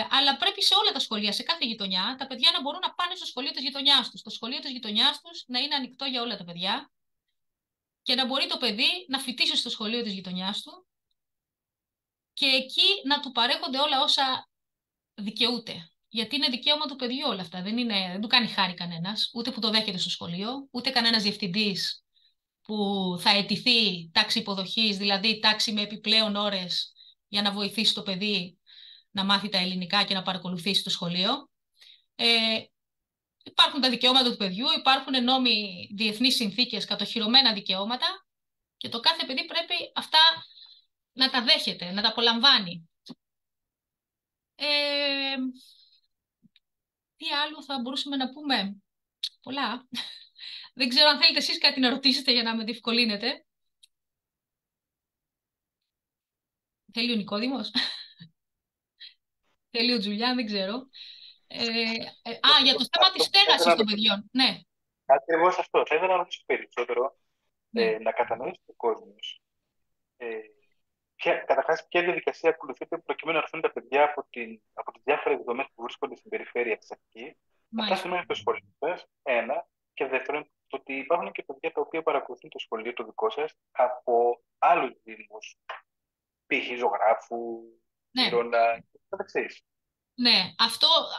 S1: Αλλά πρέπει σε όλα τα σχολεία, σε κάθε γειτονιά, τα παιδιά να μπορούν να πάνε στο σχολείο της γειτονιάς τους. Το σχολείο της γειτονιάς τους να είναι ανοιχτό για όλα τα παιδιά και να μπορεί το παιδί να φοιτήσει στο σχολείο της γειτονιάς του και εκεί να του παρέχονται όλα όσα δικαιούται. Γιατί είναι δικαίωμα του παιδιού όλα αυτά. Δεν του κάνει χάρη κανένας, ούτε που το δέχεται στο σχολείο, ούτε κανένας διευθυντής που θα αιτηθεί τάξη υποδοχής, δηλαδή τάξη με επιπλέον ώρες για να βοηθήσει το παιδί να μάθει τα ελληνικά και να παρακολουθήσει το σχολείο. Υπάρχουν τα δικαιώματα του παιδιού, υπάρχουν νόμοι, διεθνείς συνθήκες, κατοχυρωμένα δικαιώματα και το κάθε παιδί πρέπει αυτά να τα δέχεται, να τα απολαμβάνει. Τι άλλο θα μπορούσαμε να πούμε? Πολλά. Δεν ξέρω αν θέλετε εσείς κάτι να ρωτήσετε για να με διευκολύνετε. Θέλει ο Νικόδημος? Θέλει ο Τζουλιάν, δεν ξέρω. Για το θέμα της στέγασης των παιδιών. Ναι.
S6: Ακριβώς αυτό. Θα ήθελα να ρωτήσω περισσότερο, να κατανοήσει ο κόσμος. Καταρχάς, ποια διαδικασία ακολουθείται προκειμένου να έρθουν τα παιδιά από τις διάφορες δομές που βρίσκονται στην περιφέρεια της Αττικής, να φτάσουν μέχρι το σχολείο σας, ένα. Και δεύτερον, το ότι υπάρχουν και παιδιά τα οποία παρακολουθούν το σχολείο το δικό σας από άλλους δήμους, π.χ. Ζωγράφου, Ηρώνα και
S1: Ναι,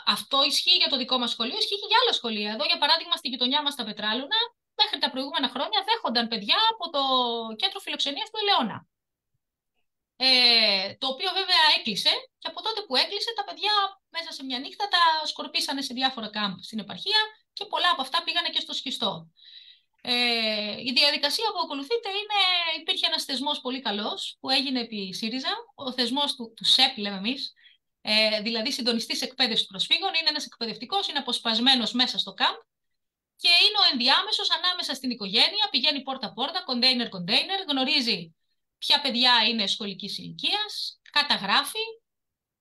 S1: αυτό ισχύει για το δικό μας σχολείο, ισχύει και για άλλα σχολεία. Εδώ, για παράδειγμα, στη γειτονιά μας στα Πετράλωνα, μέχρι τα προηγούμενα χρόνια δέχονταν παιδιά από το κέντρο φιλοξενίας του Ελαιώνα. Το οποίο βέβαια έκλεισε και από τότε που έκλεισε τα παιδιά μέσα σε μια νύχτα τα σκορπίσανε σε διάφορα κάμπ στην επαρχία και πολλά από αυτά πήγανε και στο σχιστό. Η διαδικασία που ακολουθείται υπήρχε ένας θεσμός πολύ καλός που έγινε επί ΣΥΡΙΖΑ, ο θεσμός του ΣΕΠ λέμε εμείς, δηλαδή συντονιστής εκπαίδευσης προσφύγων, είναι ένας εκπαιδευτικός, είναι αποσπασμένος μέσα στο κάμπ και είναι ο ενδιάμεσος ανάμεσα στην οικογένεια, πηγαίνει πόρτα-πόρτα, container, γνωρίζει ποια παιδιά είναι σχολικής ηλικίας, καταγράφει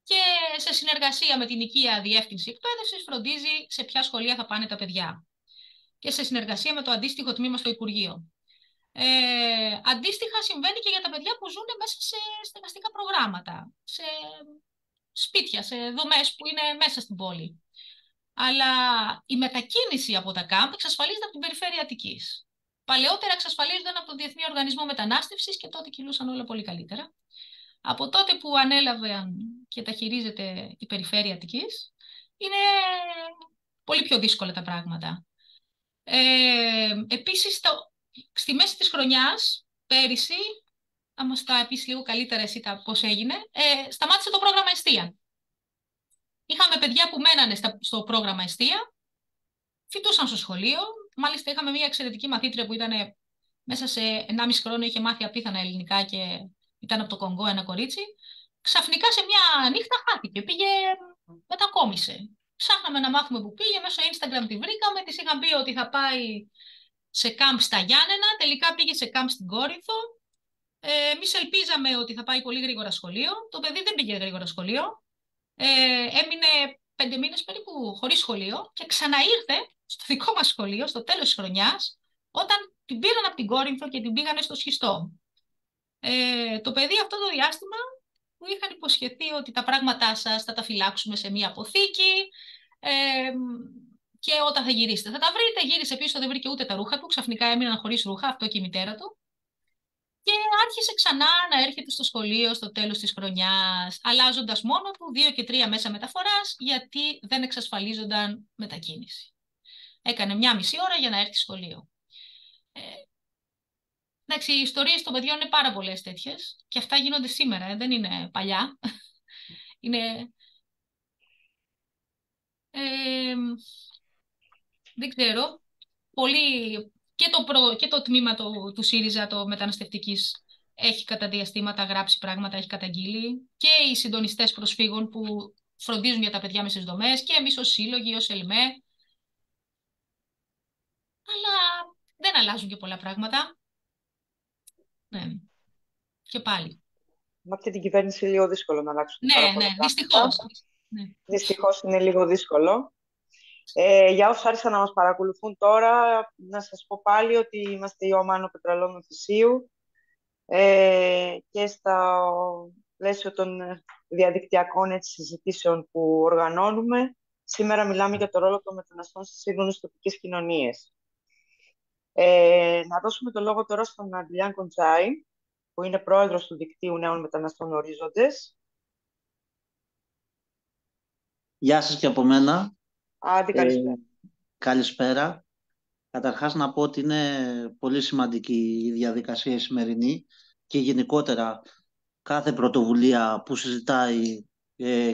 S1: και σε συνεργασία με την οικία διεύθυνση εκπαίδευσης φροντίζει σε ποια σχολεία θα πάνε τα παιδιά και σε συνεργασία με το αντίστοιχο τμήμα στο Υπουργείο. Αντίστοιχα συμβαίνει και για τα παιδιά που ζουν μέσα σε στεγαστικά προγράμματα, σε σπίτια, σε δομές που είναι μέσα στην πόλη. Αλλά η μετακίνηση από τα κάμπ εξασφαλίζεται από την περιφέρεια Αττικής. Παλαιότερα εξασφαλίζονταν από τον Διεθνή Οργανισμό Μετανάστευσης και τότε κυλούσαν όλα πολύ καλύτερα. Από τότε που ανέλαβε και τα χειρίζεται η περιφέρεια Αττικής, είναι πολύ πιο δύσκολα τα πράγματα. Επίσης, στη μέση της χρονιάς, πέρυσι, θα μας τα πεις λίγο καλύτερα εσύ πώς έγινε, σταμάτησε το πρόγραμμα εστία. Είχαμε παιδιά που μένανε στο πρόγραμμα εστία, φοιτούσαν στο σχολείο. Μάλιστα, είχαμε μια εξαιρετική μαθήτρια που ήταν μέσα σε 1,5 χρόνο, είχε μάθει απίθανα ελληνικά και ήταν από το Κονγκό ένα κορίτσι. Ξαφνικά σε μια νύχτα χάθηκε, μετακόμισε. Ψάχναμε να μάθουμε που πήγε, μέσω Instagram τη βρήκαμε, της είχαν πει ότι θα πάει σε κάμπ στα Γιάννενα, τελικά πήγε σε κάμπ στην Κόρινθο. Εμείς ελπίζαμε ότι θα πάει πολύ γρήγορα σχολείο, το παιδί δεν πήγε γρήγορα σχολείο, έμεινε 5 μήνες περίπου χωρίς σχολείο και ξαναήρθε στο δικό μας σχολείο στο τέλος της χρονιάς, όταν την πήραν από την Κόρινθο και την πήγανε στο Σχιστό. Το παιδί αυτό το διάστημα που είχαν υποσχεθεί ότι τα πράγματά σας θα τα φυλάξουμε σε μία αποθήκη και όταν θα γυρίσετε θα τα βρείτε. Γύρισε πίσω, δεν βρήκε ούτε τα ρούχα του, ξαφνικά έμειναν χωρίς ρούχα, αυτό και η μητέρα του. Και άρχισε ξανά να έρχεται στο σχολείο στο τέλος της χρονιάς, αλλάζοντας μόνο του 2 και 3 μέσα μεταφοράς, γιατί δεν εξασφαλίζονταν μετακίνηση. Έκανε 1,5 ώρα για να έρθει σχολείο. Εντάξει, οι ιστορίες των παιδιών είναι πάρα πολλές τέτοιες και αυτά γίνονται σήμερα, δεν είναι παλιά. Είναι... δεν ξέρω. Πολύ... Και το τμήμα του ΣΥΡΙΖΑ, το μεταναστευτικής, έχει κατά διαστήματα γράψει πράγματα, έχει καταγγείλει. Και οι συντονιστές προσφύγων που φροντίζουν για τα παιδιά μες στις δομές και εμείς ως σύλλογοι, ως ΕΛΜΕ. Αλλά δεν αλλάζουν και πολλά πράγματα. Ναι. Και πάλι.
S2: Με αυτή την κυβέρνηση είναι λίγο δύσκολο να αλλάξουν.
S1: Ναι, δυστυχώς. Ναι.
S2: Δυστυχώς είναι λίγο δύσκολο. Για όσους άρχισαν να μας παρακολουθούν τώρα, να σας πω πάλι ότι είμαστε η Ομάνο Πετραλώνου Θησίου και στα πλαίσιο των διαδικτυακών συζητήσεων που οργανώνουμε, σήμερα μιλάμε για το ρόλο των μεταναστών στις σύγχρονες τοπικές κοινωνίες. Να δώσουμε το λόγο τώρα στον Αντιλιάν Κοντζάη, που είναι πρόεδρος του Δικτύου Νέων Μεταναστών Ορίζοντες.
S5: Γεια σας και από μένα.
S2: Άντε, καλησπέρα.
S5: Καλησπέρα. Καταρχάς να πω ότι είναι πολύ σημαντική η διαδικασία η σημερινή και γενικότερα κάθε πρωτοβουλία που συζητάει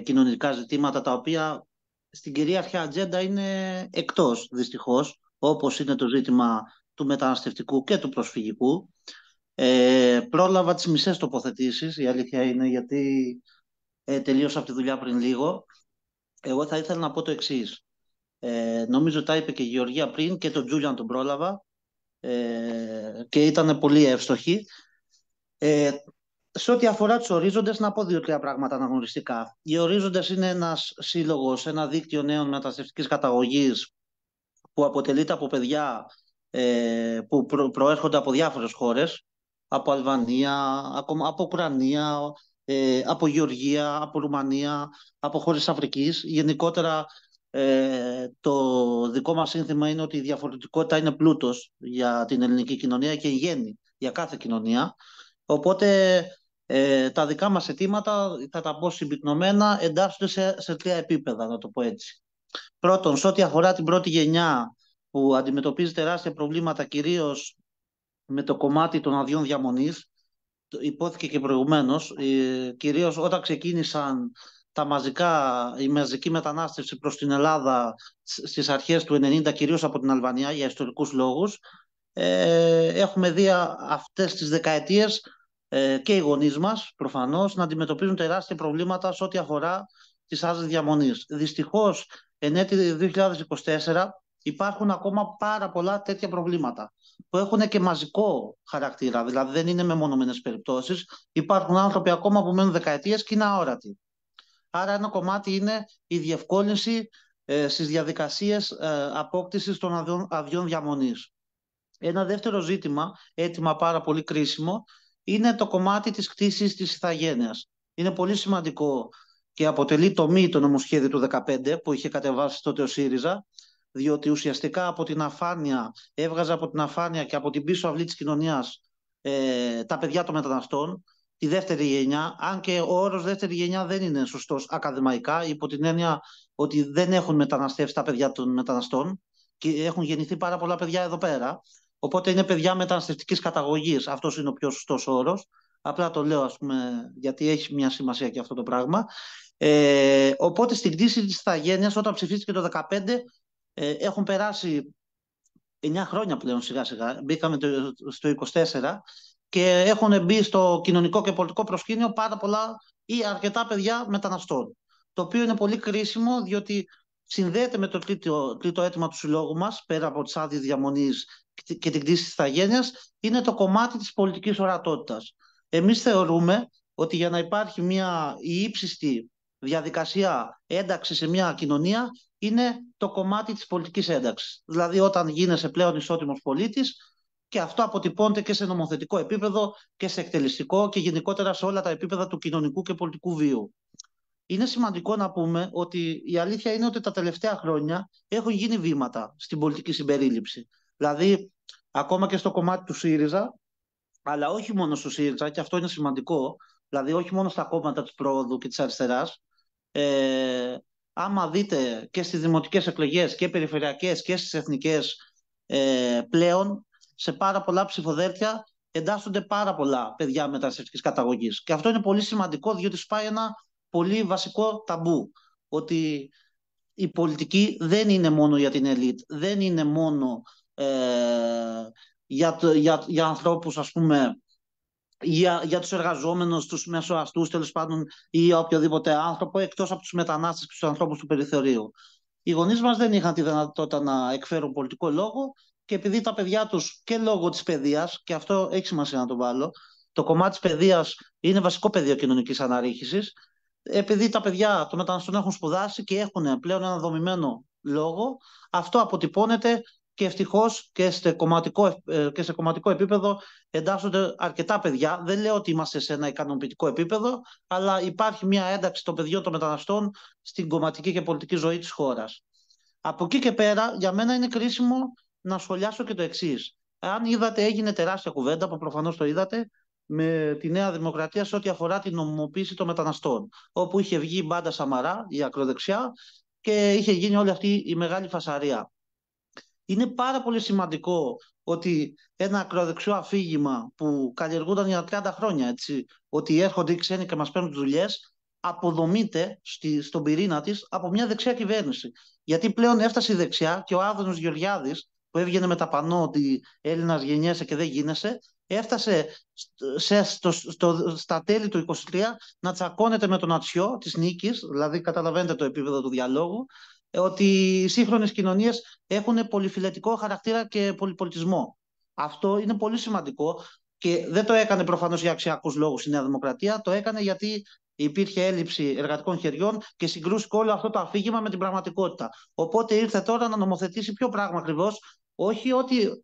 S5: κοινωνικά ζητήματα τα οποία στην κυρίαρχη ατζέντα είναι εκτός, δυστυχώς, όπως είναι το ζήτημα του μεταναστευτικού και του προσφυγικού. Πρόλαβα τις μισές τοποθετήσεις, η αλήθεια είναι, γιατί τελείωσα από τη δουλειά πριν λίγο. Εγώ θα ήθελα να πω το εξής. Νομίζω τα είπε και η Γεωργία πριν και τον Τζούλιαν τον πρόλαβα και ήταν πολύ εύστοχοι. Σε ό,τι αφορά τους ορίζοντες, να πω 2-3 πράγματα αναγνωριστικά. Οι ορίζοντες είναι ένας σύλλογος, ένα δίκτυο νέων μεταναστευτικής καταγωγής που αποτελείται από παιδιά που προέρχονται από διάφορες χώρες, από Αλβανία, από Ουκρανία, από Γεωργία, από Ρουμανία, από χώρες Αφρικής. Γενικότερα το δικό μας σύνθημα είναι ότι η διαφορετικότητα είναι πλούτος για την ελληνική κοινωνία και η γέννη για κάθε κοινωνία. Οπότε τα δικά μας αιτήματα, θα τα πω συμπυκνωμένα, εντάσσονται σε 3 επίπεδα, να το πω έτσι. Πρώτον, σε ό,τι αφορά την πρώτη γενιά που αντιμετωπίζει τεράστια προβλήματα, κυρίως με το κομμάτι των αδειών διαμονής, υπόθηκε και προηγουμένως, κυρίως όταν ξεκίνησαν η μαζική μετανάστευση προς την Ελλάδα στις αρχές του 90, κυρίως από την Αλβανία, για ιστορικούς λόγους, έχουμε δει αυτές τις δεκαετίες και οι γονείς μας, προφανώς, να αντιμετωπίζουν τεράστια προβλήματα σε ό,τι αφορά τις άδειες διαμονής. Δυστυχώς, εν έτη 2024, υπάρχουν ακόμα πάρα πολλά τέτοια προβλήματα που έχουν και μαζικό χαρακτήρα, δηλαδή δεν είναι μεμονωμένες περιπτώσεις. Υπάρχουν άνθρωποι ακόμα που μένουν δεκαετίες και είναι αόρατοι. Άρα ένα κομμάτι είναι η διευκόλυνση στις διαδικασίες απόκτησης των αδειών διαμονής. Ένα δεύτερο ζήτημα, έτοιμα πάρα πολύ κρίσιμο, είναι το κομμάτι της κτήσης της ηθαγένειας. Είναι πολύ σημαντικό και αποτελεί τομή το νομοσχέδιο του 2015 που είχε κατεβάσει τότε ο ΣΥΡΙΖΑ, διότι ουσιαστικά έβγαζε από την αφάνεια και από την πίσω αυλή της κοινωνίας τα παιδιά των μεταναστών, τη δεύτερη γενιά, αν και ο όρος δεύτερη γενιά δεν είναι σωστός ακαδημαϊκά, υπό την έννοια ότι δεν έχουν μεταναστεύσει τα παιδιά των μεταναστών και έχουν γεννηθεί πάρα πολλά παιδιά εδώ πέρα. Οπότε είναι παιδιά μεταναστευτικής καταγωγής. Αυτός είναι ο πιο σωστός όρος. Απλά το λέω, ας πούμε, γιατί έχει μια σημασία και αυτό το πράγμα. Οπότε στην κρίση της ηθαγένειας, όταν ψηφίστηκε το 2015, έχουν περάσει 9 χρόνια πλέον σιγά-σιγά. Μπήκαμε στο 24 και έχουν μπει στο κοινωνικό και πολιτικό προσκήνιο πάρα πολλά ή αρκετά παιδιά μεταναστών. Το οποίο είναι πολύ κρίσιμο, διότι συνδέεται με το τρίτο αίτημα του συλλόγου μας, πέρα από τις άδειες διαμονής και την κρίση της ηθαγένειας, είναι το κομμάτι της πολιτικής ορατότητας. Εμείς θεωρούμε ότι για να υπάρχει μια ύψιστη διαδικασία ένταξη σε μια κοινωνία, είναι το κομμάτι της πολιτικής ένταξης. Δηλαδή, όταν γίνεσαι πλέον ισότιμος πολίτης, και αυτό αποτυπώνεται και σε νομοθετικό επίπεδο και σε εκτελεστικό και γενικότερα σε όλα τα επίπεδα του κοινωνικού και πολιτικού βίου. Είναι σημαντικό να πούμε ότι η αλήθεια είναι ότι τα τελευταία χρόνια έχουν γίνει βήματα στην πολιτική συμπερίληψη. Δηλαδή, ακόμα και στο κομμάτι του ΣΥΡΙΖΑ, αλλά όχι μόνο στο ΣΥΡΙΖΑ, και αυτό είναι σημαντικό, δηλαδή όχι μόνο στα κόμματα της Προόδου και της Αριστεράς. Άμα δείτε και στις δημοτικές εκλογές και περιφερειακές και στις εθνικές, πλέον σε πάρα πολλά ψηφοδέλτια εντάσσονται πάρα πολλά παιδιά μεταναστευτικής καταγωγής. Και αυτό είναι πολύ σημαντικό, διότι σπάει ένα πολύ βασικό ταμπού, ότι η πολιτική δεν είναι μόνο για την ελίτ, δεν είναι μόνο για ανθρώπους, ας πούμε, για τους εργαζόμενους, τους μεσοαστούς, τέλος πάντων, ή οποιοδήποτε άνθρωπο, εκτός από τους μετανάστες και τους ανθρώπους του περιθωρίου. Οι γονείς μας δεν είχαν τη δυνατότητα να εκφέρουν πολιτικό λόγο και επειδή τα παιδιά τους, και λόγω της παιδείας, και αυτό έχει σημασία να το βάλω, το κομμάτι της παιδείας είναι βασικό πεδίο κοινωνικής αναρρίχησης, επειδή τα παιδιά των μεταναστών έχουν σπουδάσει και έχουν πλέον ένα δομημένο λόγο, αυτό αποτυπώνεται και ευτυχώς και σε κομματικό επίπεδο εντάσσονται αρκετά παιδιά. Δεν λέω ότι είμαστε σε ένα ικανοποιητικό επίπεδο, αλλά υπάρχει μια ένταξη των παιδιών των μεταναστών στην κομματική και πολιτική ζωή της χώρας. Από εκεί και πέρα, για μένα είναι κρίσιμο να σχολιάσω και το εξής. Αν είδατε, έγινε τεράστια κουβέντα, που προφανώς το είδατε, με τη Νέα Δημοκρατία σε ό,τι αφορά την νομιμοποίηση των μεταναστών. Όπου είχε βγει η μπάντα Σαμαρά, η ακροδεξιά, και είχε γίνει όλη αυτή η μεγάλη φασαρία. Είναι πάρα πολύ σημαντικό ότι ένα ακροδεξιό αφήγημα που καλλιεργούνταν για 30 χρόνια, έτσι, ότι έρχονται οι ξένοι και μας παίρνουν δουλειές, αποδομείται στον πυρήνα της από μια δεξιά κυβέρνηση. Γιατί πλέον έφτασε η δεξιά και ο Άδωνος Γεωργιάδης, που έβγαινε με τα πανό ότι Έλληνας γεννιέσαι και δεν γίνεσαι, έφτασε στα τέλη του 23 να τσακώνεται με τον Ατσιό της νίκης, δηλαδή καταλαβαίνετε το επίπεδο του διαλόγου, ότι οι σύγχρονες κοινωνίες έχουν πολυφιλετικό χαρακτήρα και πολυπολιτισμό. Αυτό είναι πολύ σημαντικό και δεν το έκανε προφανώς για αξιακούς λόγους η Νέα Δημοκρατία, το έκανε γιατί υπήρχε έλλειψη εργατικών χεριών και συγκρούστηκε όλο αυτό το αφήγημα με την πραγματικότητα. Οπότε ήρθε τώρα να νομοθετήσει ποιο πράγμα ακριβώς,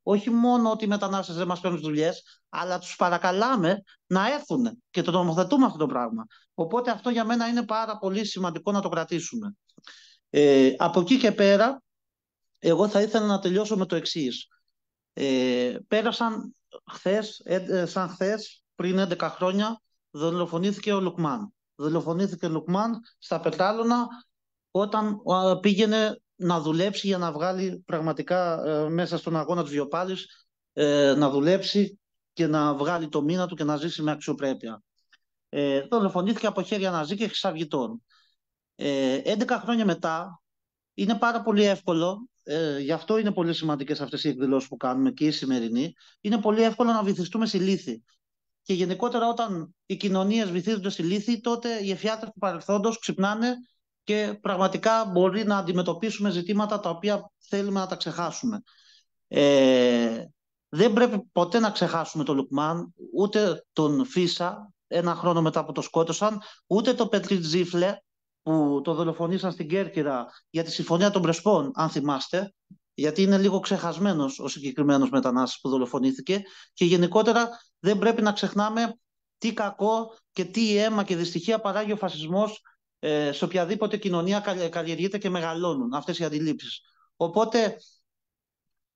S5: όχι μόνο ότι οι μετανάστες δεν μας παίρνουν δουλειές, αλλά τους παρακαλάμε να έρθουν και το νομοθετούμε αυτό το πράγμα. Οπότε αυτό για μένα είναι πάρα πολύ σημαντικό να το κρατήσουμε. Από εκεί και πέρα, εγώ θα ήθελα να τελειώσω με το εξής. Πέρασαν χθες, πριν 11 χρόνια, δολοφονήθηκε ο Λουκμάν. Δολοφονήθηκε ο Λουκμάν στα Πετράλωνα όταν πήγαινε να δουλέψει για να βγάλει πραγματικά μέσα στον αγώνα της Βιοπάλης, να δουλέψει και να βγάλει το μήνα του και να ζήσει με αξιοπρέπεια. Δολοφονήθηκε από χέρια Ναζί και χρυσαυγητών. 11 χρόνια μετά είναι πάρα πολύ εύκολο, γι' αυτό είναι πολύ σημαντικές αυτές οι εκδηλώσεις που κάνουμε και η σημερινή, είναι πολύ εύκολο να βυθιστούμε στη λύθη. Και γενικότερα όταν οι κοινωνίες βυθίζονται στη λύθη, τότε οι εφιάλτες του παρελθόντος ξυπνάνε και πραγματικά μπορεί να αντιμετωπίσουμε ζητήματα τα οποία θέλουμε να τα ξεχάσουμε. Δεν πρέπει ποτέ να ξεχάσουμε τον Λουκμάν, ούτε τον Φίσα, ένα χρόνο μετά που το σκότωσαν, ούτε τον Πετρίτ Ζήφλε, που το δολοφονήσαν στην Κέρκυρα για τη Συμφωνία των Πρεσπών, αν θυμάστε, γιατί είναι λίγο ξεχασμένος ο συγκεκριμένος μετανάστης που δολοφονήθηκε, και γενικότερα δεν πρέπει να ξεχνάμε τι κακό και τι αίμα και δυστυχία παράγει ο φασισμός σε οποιαδήποτε κοινωνία καλλιεργείται και μεγαλώνουν αυτές οι αντιλήψεις. Οπότε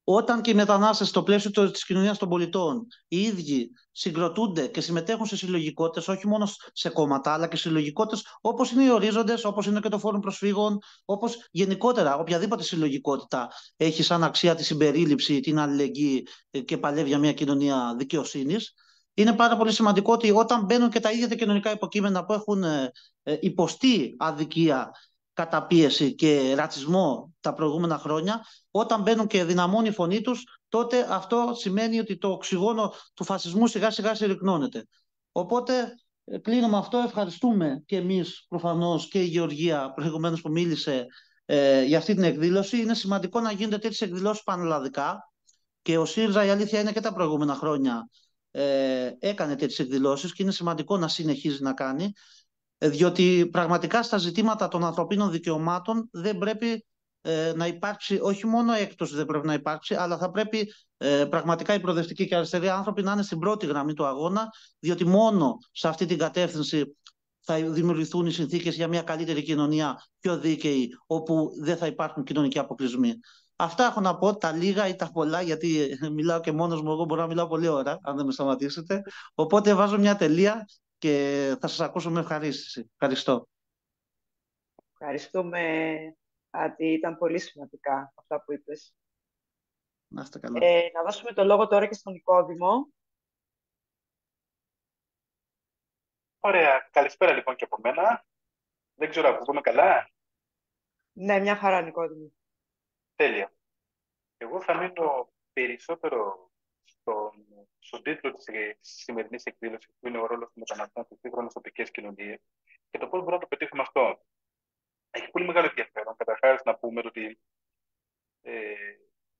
S5: Όταν και οι μετανάστες στο πλαίσιο της κοινωνίας των πολιτών οι ίδιοι συγκροτούνται και συμμετέχουν σε συλλογικότητες, όχι μόνο σε κόμματα, αλλά και συλλογικότητες όπως είναι οι ορίζοντες, όπως είναι και το Φόρουμ Προσφύγων, όπως γενικότερα οποιαδήποτε συλλογικότητα έχει σαν αξία τη συμπερίληψη, την αλληλεγγύη και παλεύει για μια κοινωνία δικαιοσύνης. Είναι πάρα πολύ σημαντικό ότι όταν μπαίνουν και τα ίδια τα κοινωνικά υποκείμενα που έχουν υποστεί αδικία, καταπίεση και ρατσισμό τα προηγούμενα χρόνια, όταν μπαίνουν και δυναμώνει η φωνή τους, τότε αυτό σημαίνει ότι το οξυγόνο του φασισμού σιγά σιγά συρρυκνώνεται. Οπότε κλείνω με αυτό. Ευχαριστούμε και εμείς προφανώς και η Γεωργία προηγουμένως που μίλησε για αυτή την εκδήλωση. Είναι σημαντικό να γίνονται τέτοιες εκδηλώσεις πανελλαδικά και ο ΣΥΡΙΖΑ, η αλήθεια είναι, και τα προηγούμενα χρόνια έκανε τέτοιες εκδηλώσεις και είναι σημαντικό να συνεχίζει να κάνει, διότι πραγματικά στα ζητήματα των ανθρωπίνων δικαιωμάτων δεν πρέπει να υπάρξει, όχι μόνο έκπτωση δεν πρέπει να υπάρξει, αλλά θα πρέπει πραγματικά οι προοδευτικοί και αριστεροί άνθρωποι να είναι στην πρώτη γραμμή του αγώνα, διότι μόνο σε αυτή την κατεύθυνση θα δημιουργηθούν οι συνθήκες για μια καλύτερη κοινωνία, πιο δίκαιη, όπου δεν θα υπάρχουν κοινωνικοί αποκλεισμοί. Αυτά έχω να πω, τα λίγα ή τα πολλά, γιατί μιλάω και μόνος μου, εγώ μπορώ να μιλάω πολλή ώρα, αν δεν με σταματήσετε. Οπότε βάζω μια τελεία και θα σας ακούσω με ευχαρίστηση. Ευχαριστώ.
S2: Ευχαριστούμε, Άτη. Ήταν πολύ σημαντικά αυτά που είπες.
S5: Να είστε καλά.
S2: Να δώσουμε το λόγο τώρα και στον Νικόδημο.
S6: Ωραία. Καλησπέρα λοιπόν και από μένα. Δεν ξέρω, ακούμε καλά.
S2: Ναι, μια χαρά, Νικόδημο.
S6: Τέλεια. Εγώ θα μείνω περισσότερο στον τίτλο της σημερινής εκδήλωσης, που είναι ο ρόλος των μεταναστών στις σύγχρονες τοπικές κοινωνίες και το πώς μπορούμε να το πετύχουμε αυτό. Έχει πολύ μεγάλο ενδιαφέρον. Καταρχάς, να πούμε ότι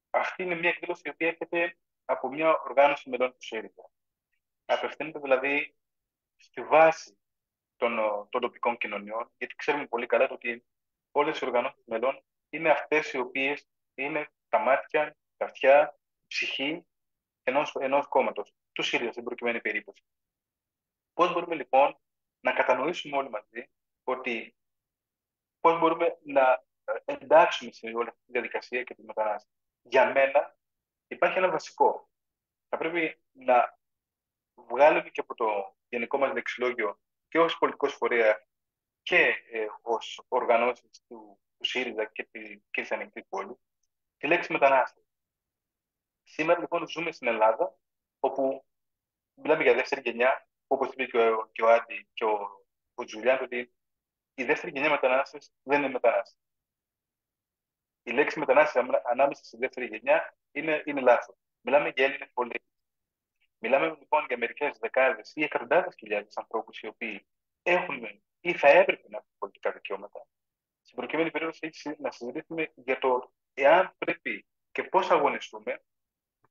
S6: αυτή είναι μια εκδήλωση η οποία έρχεται από μια οργάνωση μελών του ΣΥΡΙΖΑ. Απευθύνεται δηλαδή στη βάση των τοπικών κοινωνιών, γιατί ξέρουμε πολύ καλά ότι όλες οι οργανώσεις μελών είναι αυτές οι οποίες είναι τα μάτια, τα αυτιά, η ψυχή ενός κόμματος, του ΣΥΡΙΖΑ στην προκειμένη περίπτωση. Πώς μπορούμε λοιπόν να κατανοήσουμε όλοι μαζί ότι πώς μπορούμε να εντάξουμε σε όλη αυτή τη διαδικασία και τη μετανάστευση. Για μένα υπάρχει ένα βασικό. Θα πρέπει να βγάλουμε και από το γενικό μας λεξιλόγιο και ως πολιτικός φορέα και ως οργανώσεις του ΣΥΡΙΖΑ και της Ανοιχτής Πόλης τη λέξη μετανάστευση. Σήμερα λοιπόν ζούμε στην Ελλάδα, όπου μιλάμε για δεύτερη γενιά, όπως είπε και ο Άντι και ο Τζουλιάν, ότι η δεύτερη γενιά μετανάστες δεν είναι μετανάστες. Η λέξη μετανάστες ανάμεσα στη δεύτερη γενιά είναι λάθος. Μιλάμε για Έλληνες πολίτες. Μιλάμε λοιπόν για μερικές δεκάδες ή εκατοντάδες χιλιάδες ανθρώπους οι οποίοι έχουν ή θα έπρεπε να έχουν πολιτικά δικαιώματα. Στην προκειμένη περίπτωση να συζητήσουμε για το εάν πρέπει και πώς αγωνιστούμε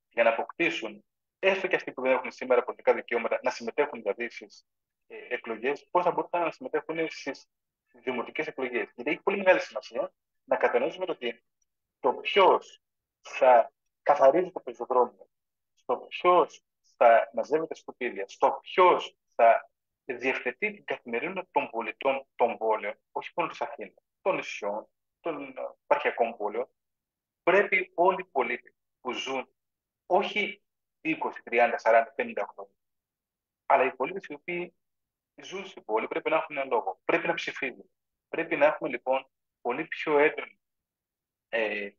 S6: για να αποκτήσουν, έστω και αυτοί που δεν έχουν σήμερα πολιτικά δικαιώματα, να συμμετέχουν δηλαδή στις εκλογές, πώς θα μπορούσαν να συμμετέχουν στις δημοτικές εκλογές. Γιατί έχει πολύ μεγάλη σημασία να κατανοήσουμε ότι το ποιος θα καθαρίζει το πεζοδρόμιο, στο ποιος θα μαζεύεται σκουπίδια, στο ποιος θα διευθετεί την καθημερινότητα των πολιτών των πόλεων, όχι μόνο της Αθήνας, των νησιών, των επαρχιακών πόλεων, πρέπει όλοι οι πολίτες που ζουν όχι 20, 30, 40, 50 χρόνια, αλλά οι πολίτες οι οποίοι ζουν στην πόλη πρέπει να έχουν ένα λόγο, πρέπει να ψηφίζουν. Πρέπει να έχουμε λοιπόν πολύ πιο έντονη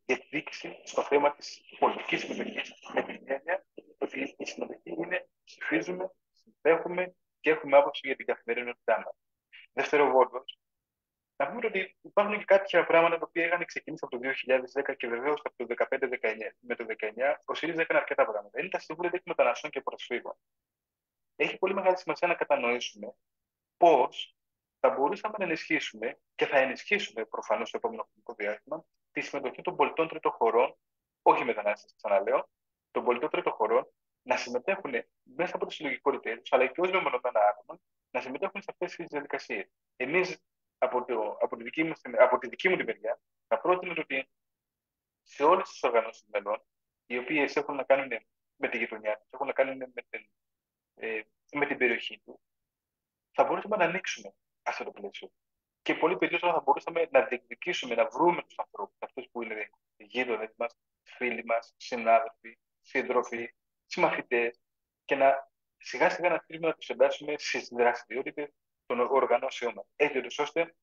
S6: διεκδίκηση στο θέμα της πολιτικής συμμετοχής, με την έννοια ότι η συμμετοχή είναι ψηφίζουμε, συμμετέχουμε και έχουμε άποψη για την καθημερινότητά μας. Δευτεροβόντως, να πούμε ότι υπάρχουν και κάποια πράγματα τα οποία είχαν ξεκινήσει από το 2010 και βεβαίως από το 2015-2019. Με το 2019 ο ΣΥΡΙΖΑ έκανε αρκετά πράγματα. Είναι τα Συμβούλια Μεταναστών και Προσφύγων. Έχει πολύ μεγάλη σημασία να κατανοήσουμε πώς θα μπορούσαμε να ενισχύσουμε και θα ενισχύσουμε προφανώς στο επόμενο χρονικό διάστημα τη συμμετοχή των πολιτών τρίτων χωρών, όχι μετανάστες, ξαναλέω, των πολιτών τρίτων χωρών να συμμετέχουν μέσα από τις συλλογικότητές τους, αλλά και ως μεμονωμένα άτομα να συμμετέχουν σε αυτές τις διαδικασίες. Εμείς, από τη δική μου τη μεριά, θα πρότεινα ότι σε όλες τις οργανώσεις μελών, οι οποίες έχουν να κάνουν με τη γειτονιά τους, έχουν να κάνουν με την περιοχή του, θα μπορούσαμε να ανοίξουμε αυτό το πλαίσιο. Και πολύ περισσότερο θα μπορούσαμε να διεκδικήσουμε, να βρούμε τους ανθρώπους, αυτούς που είναι γείτονες μας, φίλοι μας, συνάδελφοι, σύντροφοι, συμμαθητές και σιγά σιγά να αρχίσουμε να τους εντάσσουμε στις δραστηριότητες των οργανώσεων μας, έτσι ώστε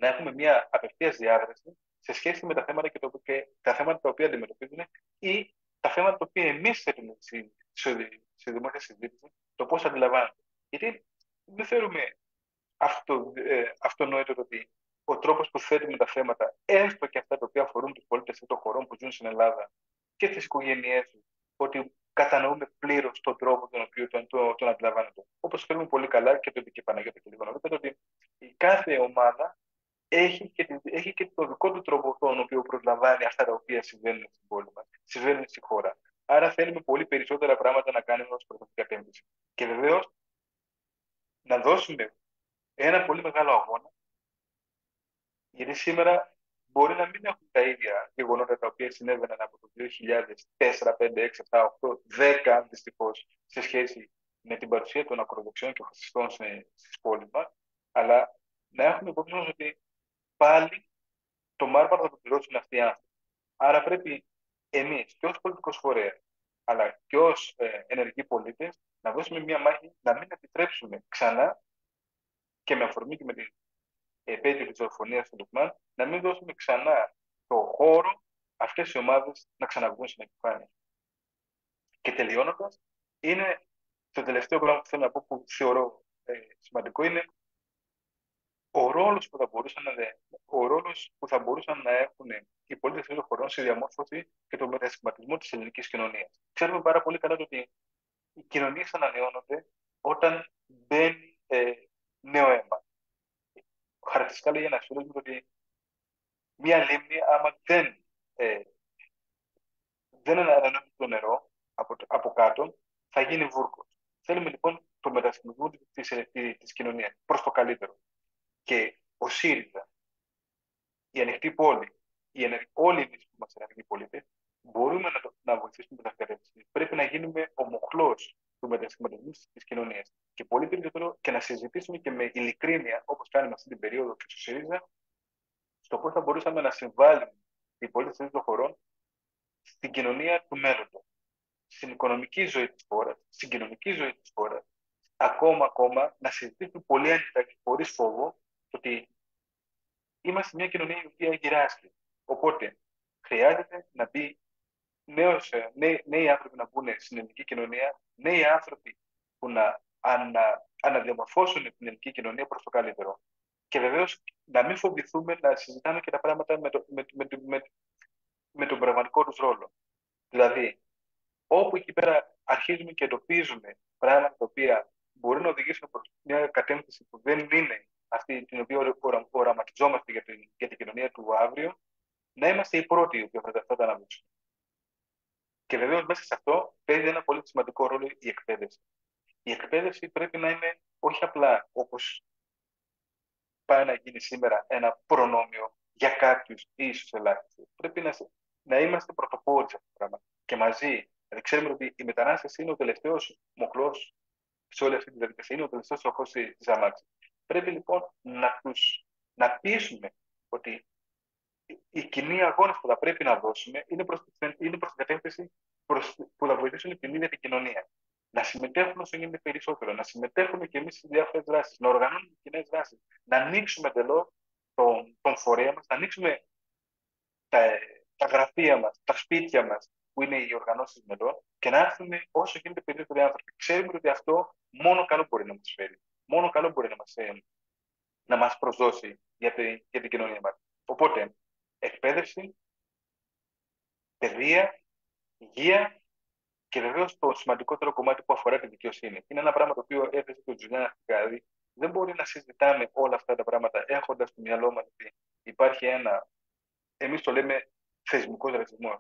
S6: να έχουμε μια απευθείας διάδραση σε σχέση με τα θέματα, και τα θέματα τα οποία αντιμετωπίζουν ή τα θέματα τα οποία εμείς θέτουμε στη δημόσια συζήτηση, το πώς αντιλαμβάνονται. Γιατί δεν θεωρούμε αυτονόητο ότι ο τρόπος που θέτουμε τα θέματα, έστω και αυτά τα οποία αφορούν τους πολίτες των χωρών που ζουν στην Ελλάδα και τις οικογένειές τους, ότι κατανοούμε πλήρως τον τρόπο τον οποίο τον αντιλαμβάνονται. Όπως ξέρουμε πολύ καλά, και το είπε και η Παναγιώτα και λίγο νωρίτερα, ότι η κάθε ομάδα έχει και το δικό του τρόπο τον οποίο προσλαμβάνει αυτά τα οποία συμβαίνουν στην πόλη μας, συμβαίνουν στη χώρα. Άρα θέλουμε πολύ περισσότερα πράγματα να κάνουμε ως προς αυτή την κατεύθυνση. Και βεβαίως να δώσουμε ένα πολύ μεγάλο αγώνα, γιατί σήμερα μπορεί να μην έχουν τα ίδια γεγονότα τα οποία συνέβαιναν από το 2004, 5, 6, 7, 8, 10 δυστυχώς σε σχέση με την παρουσία των ακροδεξιών και φασιστών στις πόλεις μας, αλλά να έχουμε υπόψη μας ότι πάλι το μάρμαρο θα το πληρώσουν αυτοί οι άνθρωποι. Άρα πρέπει εμείς και ως πολιτικός φορέας, αλλά και ως ενεργοί πολίτες, να δώσουμε μια μάχη να μην επιτρέψουμε ξανά, και με αφορμή και με την επέτειο της δολοφονίας του Λουκμάν, να μην δώσουμε ξανά το χώρο αυτές οι ομάδες να ξαναβγούν στην επιφάνεια. Και τελειώνοντας, είναι το τελευταίο πράγμα που θέλω να πω, που θεωρώ σημαντικό, είναι ο ρόλος που θα μπορούσαν να έχουν οι πολίτες των χωρών στη διαμόρφωση και τον μετασχηματισμό της ελληνικής κοινωνίας. Ξέρουμε πάρα πολύ καλά ότι οι κοινωνίες ανανεώνονται όταν μπαίνει νέο αίμα. Χαρακτηριστικά λέει ένας φίλος μου ότι μία λίμνη, άμα δεν ανανεώνει το νερό από κάτω, θα γίνει βούρκος. Θέλουμε λοιπόν το μετασχηματισμό της κοινωνίας προς το καλύτερο. Και ο ΣΥΡΙΖΑ, η ανοιχτή πόλη, όλοι εμείς που είμαστε ενεργοί πολίτες, μπορούμε να βοηθήσουμε με τα κατεύθυνση. Πρέπει να γίνουμε ο μοχλός του μετασχηματισμού της κοινωνίας. Και πολύ περισσότερο και να συζητήσουμε και με ειλικρίνεια, όπως κάνουμε αυτή την περίοδο και στο ΣΥΡΙΖΑ, στο πώς θα μπορούσαμε να συμβάλλουμε οι πολίτες των χωρών στην κοινωνία του μέλλοντος, στην οικονομική ζωή της χώρας, στην κοινωνική ζωή της χώρας, ακόμα να συζητήσουμε πολύ ανοιχτά και χωρίς φόβο ότι είμαστε μια κοινωνία η οποία γυράσκει. Οπότε χρειάζεται να μπει νέοι άνθρωποι να μπουν στην ελληνική κοινωνία, νέοι άνθρωποι που να αναδιαμορφώσουν την ελληνική κοινωνία προς το καλύτερο. Και βεβαίως να μην φοβηθούμε να συζητάμε και τα πράγματα με τον πραγματικό τους ρόλο. Δηλαδή, όπου εκεί πέρα αρχίζουμε και εντοπίζουμε πράγματα τα οποία μπορεί να οδηγήσουν προς μια κατεύθυνση που δεν είναι αυτή την οποία οραματιζόμαστε για την κοινωνία του αύριο, να είμαστε οι πρώτοι οι οποίοι θα τα αναδείξουμε. Και βεβαίως μέσα σε αυτό παίζει ένα πολύ σημαντικό ρόλο η εκπαίδευση. Η εκπαίδευση πρέπει να είναι όχι απλά όπως πάει να γίνει σήμερα ένα προνόμιο για κάποιους ίσως ελάχιστους. Πρέπει να είμαστε πρωτοπόροι σε αυτό το πράγμα. Και μαζί, δηλαδή ξέρουμε ότι η μετανάστευση είναι ο τελευταίος μοχλός σε όλη αυτή τη διαδικασία, είναι ο τελευταίος τροχός της αμάξης. Πρέπει λοιπόν να πείσουμε ότι οι κοινοί αγώνες που θα πρέπει να δώσουμε είναι προς την κατεύθυνση που θα βοηθήσουν την ίδια την κοινωνία. Να συμμετέχουμε όσο γίνεται περισσότερο, να συμμετέχουμε και εμείς στις διάφορες δράσεις, να οργανώνουμε κοινές δράσεις, να ανοίξουμε εντελώς τον φορέα μας, να ανοίξουμε τα γραφεία μας, τα σπίτια μας, που είναι οι οργανώσεις μελών, και να έρθουμε όσο γίνεται περισσότεροι άνθρωποι. Ξέρουμε ότι αυτό μόνο καλό μπορεί να μας φέρει, μόνο καλό μπορεί να μας προσδώσει για την κοινωνία μας. Οπότε, εκπαίδευση, παιδεία, υγεία και βεβαίως το σημαντικότερο κομμάτι που αφορά τη δικαιοσύνη. Είναι ένα πράγμα το οποίο έθεσε και ο Τζουλιάν. Δηλαδή, δεν μπορεί να συζητάμε όλα αυτά τα πράγματα έχοντας στο μυαλό μας ότι υπάρχει εμείς το λέμε θεσμικός ρατσισμός.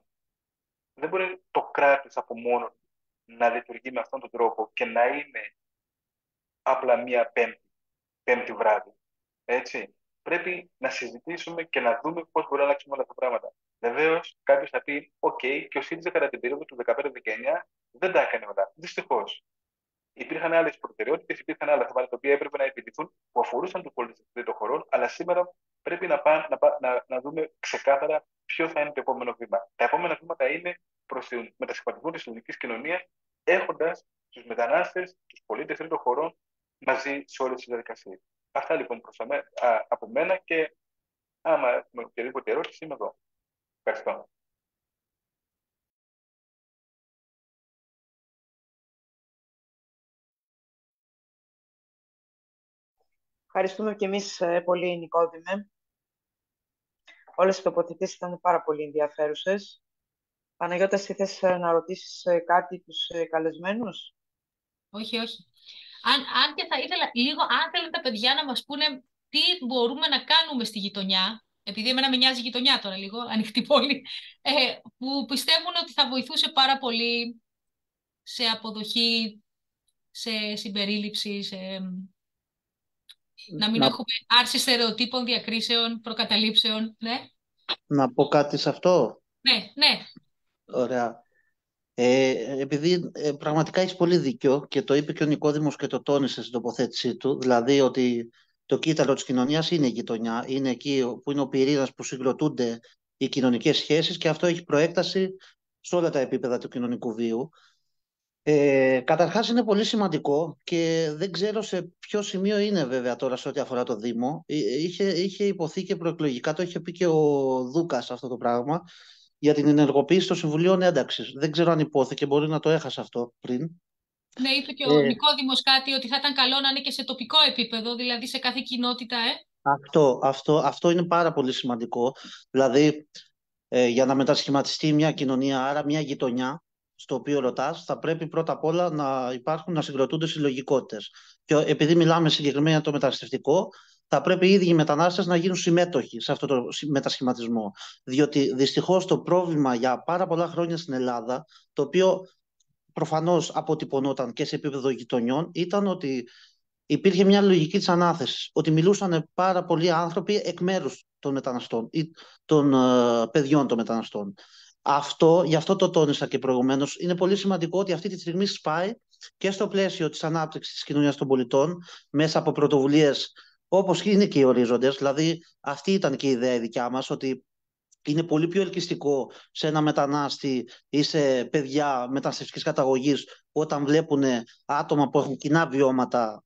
S6: Δεν μπορεί το κράτος από μόνο να λειτουργεί με αυτόν τον τρόπο και να είναι απλά μία πέμπτη βράδυ. Έτσι. Πρέπει να συζητήσουμε και να δούμε πώς μπορεί να αλλάξουμε όλα αυτά τα πράγματα. Βεβαίως, κάποιος θα πει: OK, και ο ΣΥΡΙΖΑ κατά την περίοδο του 2015-2019 δεν τα έκανε όλα. Δυστυχώς. Υπήρχαν άλλες προτεραιότητες, υπήρχαν άλλα θέματα τα οποία έπρεπε να επιληθούν που αφορούσαν τους πολίτες των χωρών, αλλά σήμερα πρέπει να δούμε ξεκάθαρα ποιο θα είναι το επόμενο βήμα. Τα επόμενα βήματα είναι μετασχηματισμό της ελληνικής κοινωνίας, έχοντας τους μετανάστες, τους πολίτες τρίτων χωρών μαζί σε όλες τις διαδικασίες. Αυτά λοιπόν από μένα και άμα έχουμε οποιαδήποτε ερώτηση είμαι εδώ. Ευχαριστώ.
S2: Ευχαριστούμε και εμείς πολύ, Νικόδημε. Όλες οι τοποθετήσεις ήταν πάρα πολύ ενδιαφέρουσες. Παναγιώτα, εσύ θες να ρωτήσεις κάτι τους καλεσμένους?
S1: Όχι, όχι. Αν και θα ήθελα λίγο, αν θέλουν τα παιδιά να μας πούνε τι μπορούμε να κάνουμε στη γειτονιά, επειδή εμένα με νοιάζει η γειτονιά τώρα λίγο, ανοιχτή πόλη, που πιστεύουν ότι θα βοηθούσε πάρα πολύ σε αποδοχή, σε συμπερίληψη, να μην έχουμε άρση στερεοτύπων, διακρίσεων, προκαταλήψεων. Ναι.
S5: Να πω κάτι σε αυτό.
S1: Ναι.
S5: Ωραία. Επειδή πραγματικά έχει πολύ δίκιο και το είπε και ο Νικόδημος και το τόνισε στην τοποθέτησή του, δηλαδή ότι το κύτταρο της κοινωνίας είναι η γειτονιά, είναι εκεί που είναι ο πυρήνας που συγκροτούνται οι κοινωνικές σχέσεις και αυτό έχει προέκταση σε όλα τα επίπεδα του κοινωνικού βίου. Καταρχάς είναι πολύ σημαντικό και δεν ξέρω σε ποιο σημείο είναι βέβαια τώρα σε ό,τι αφορά το Δήμο. Είχε υποθεί και προεκλογικά, το είχε πει και ο Δούκας αυτό το πράγμα, για την ενεργοποίηση των Συμβουλίων Ένταξης. Δεν ξέρω αν υπόθηκε, μπορεί να το έχασα αυτό πριν.
S1: Ναι, είπε και ο Νικόδημος κάτι, ότι θα ήταν καλό να είναι και σε τοπικό επίπεδο, δηλαδή σε κάθε κοινότητα,
S5: Αυτό είναι πάρα πολύ σημαντικό. Δηλαδή, για να μετασχηματιστεί μια κοινωνία, άρα μια γειτονιά, στο οποίο ρωτάς, θα πρέπει πρώτα απ' όλα να συγκροτούνται συλλογικότητες. Και επειδή μιλάμε συγκεκριμένα για το μεταναστευτικό, θα πρέπει οι ίδιοι οι μετανάστες να γίνουν συμμέτοχοι σε αυτό το μετασχηματισμό. Διότι δυστυχώς το πρόβλημα για πάρα πολλά χρόνια στην Ελλάδα, το οποίο προφανώς αποτυπωνόταν και σε επίπεδο γειτονιών, ήταν ότι υπήρχε μια λογική της ανάθεσης, ότι μιλούσαν πάρα πολλοί άνθρωποι εκ μέρους των μεταναστών ή των παιδιών των μεταναστών. Γι' αυτό το τόνισα και προηγουμένως, είναι πολύ σημαντικό ότι αυτή τη στιγμή σπάει και στο πλαίσιο της ανάπτυξης της κοινωνίας των πολιτών, μέσα από πρωτοβουλίες όπως είναι και οι ορίζοντες, δηλαδή αυτή ήταν και η ιδέα η δικιά μας, ότι είναι πολύ πιο ελκυστικό σε ένα μετανάστη ή σε παιδιά μεταναστευτικής καταγωγής όταν βλέπουν άτομα που έχουν κοινά βιώματα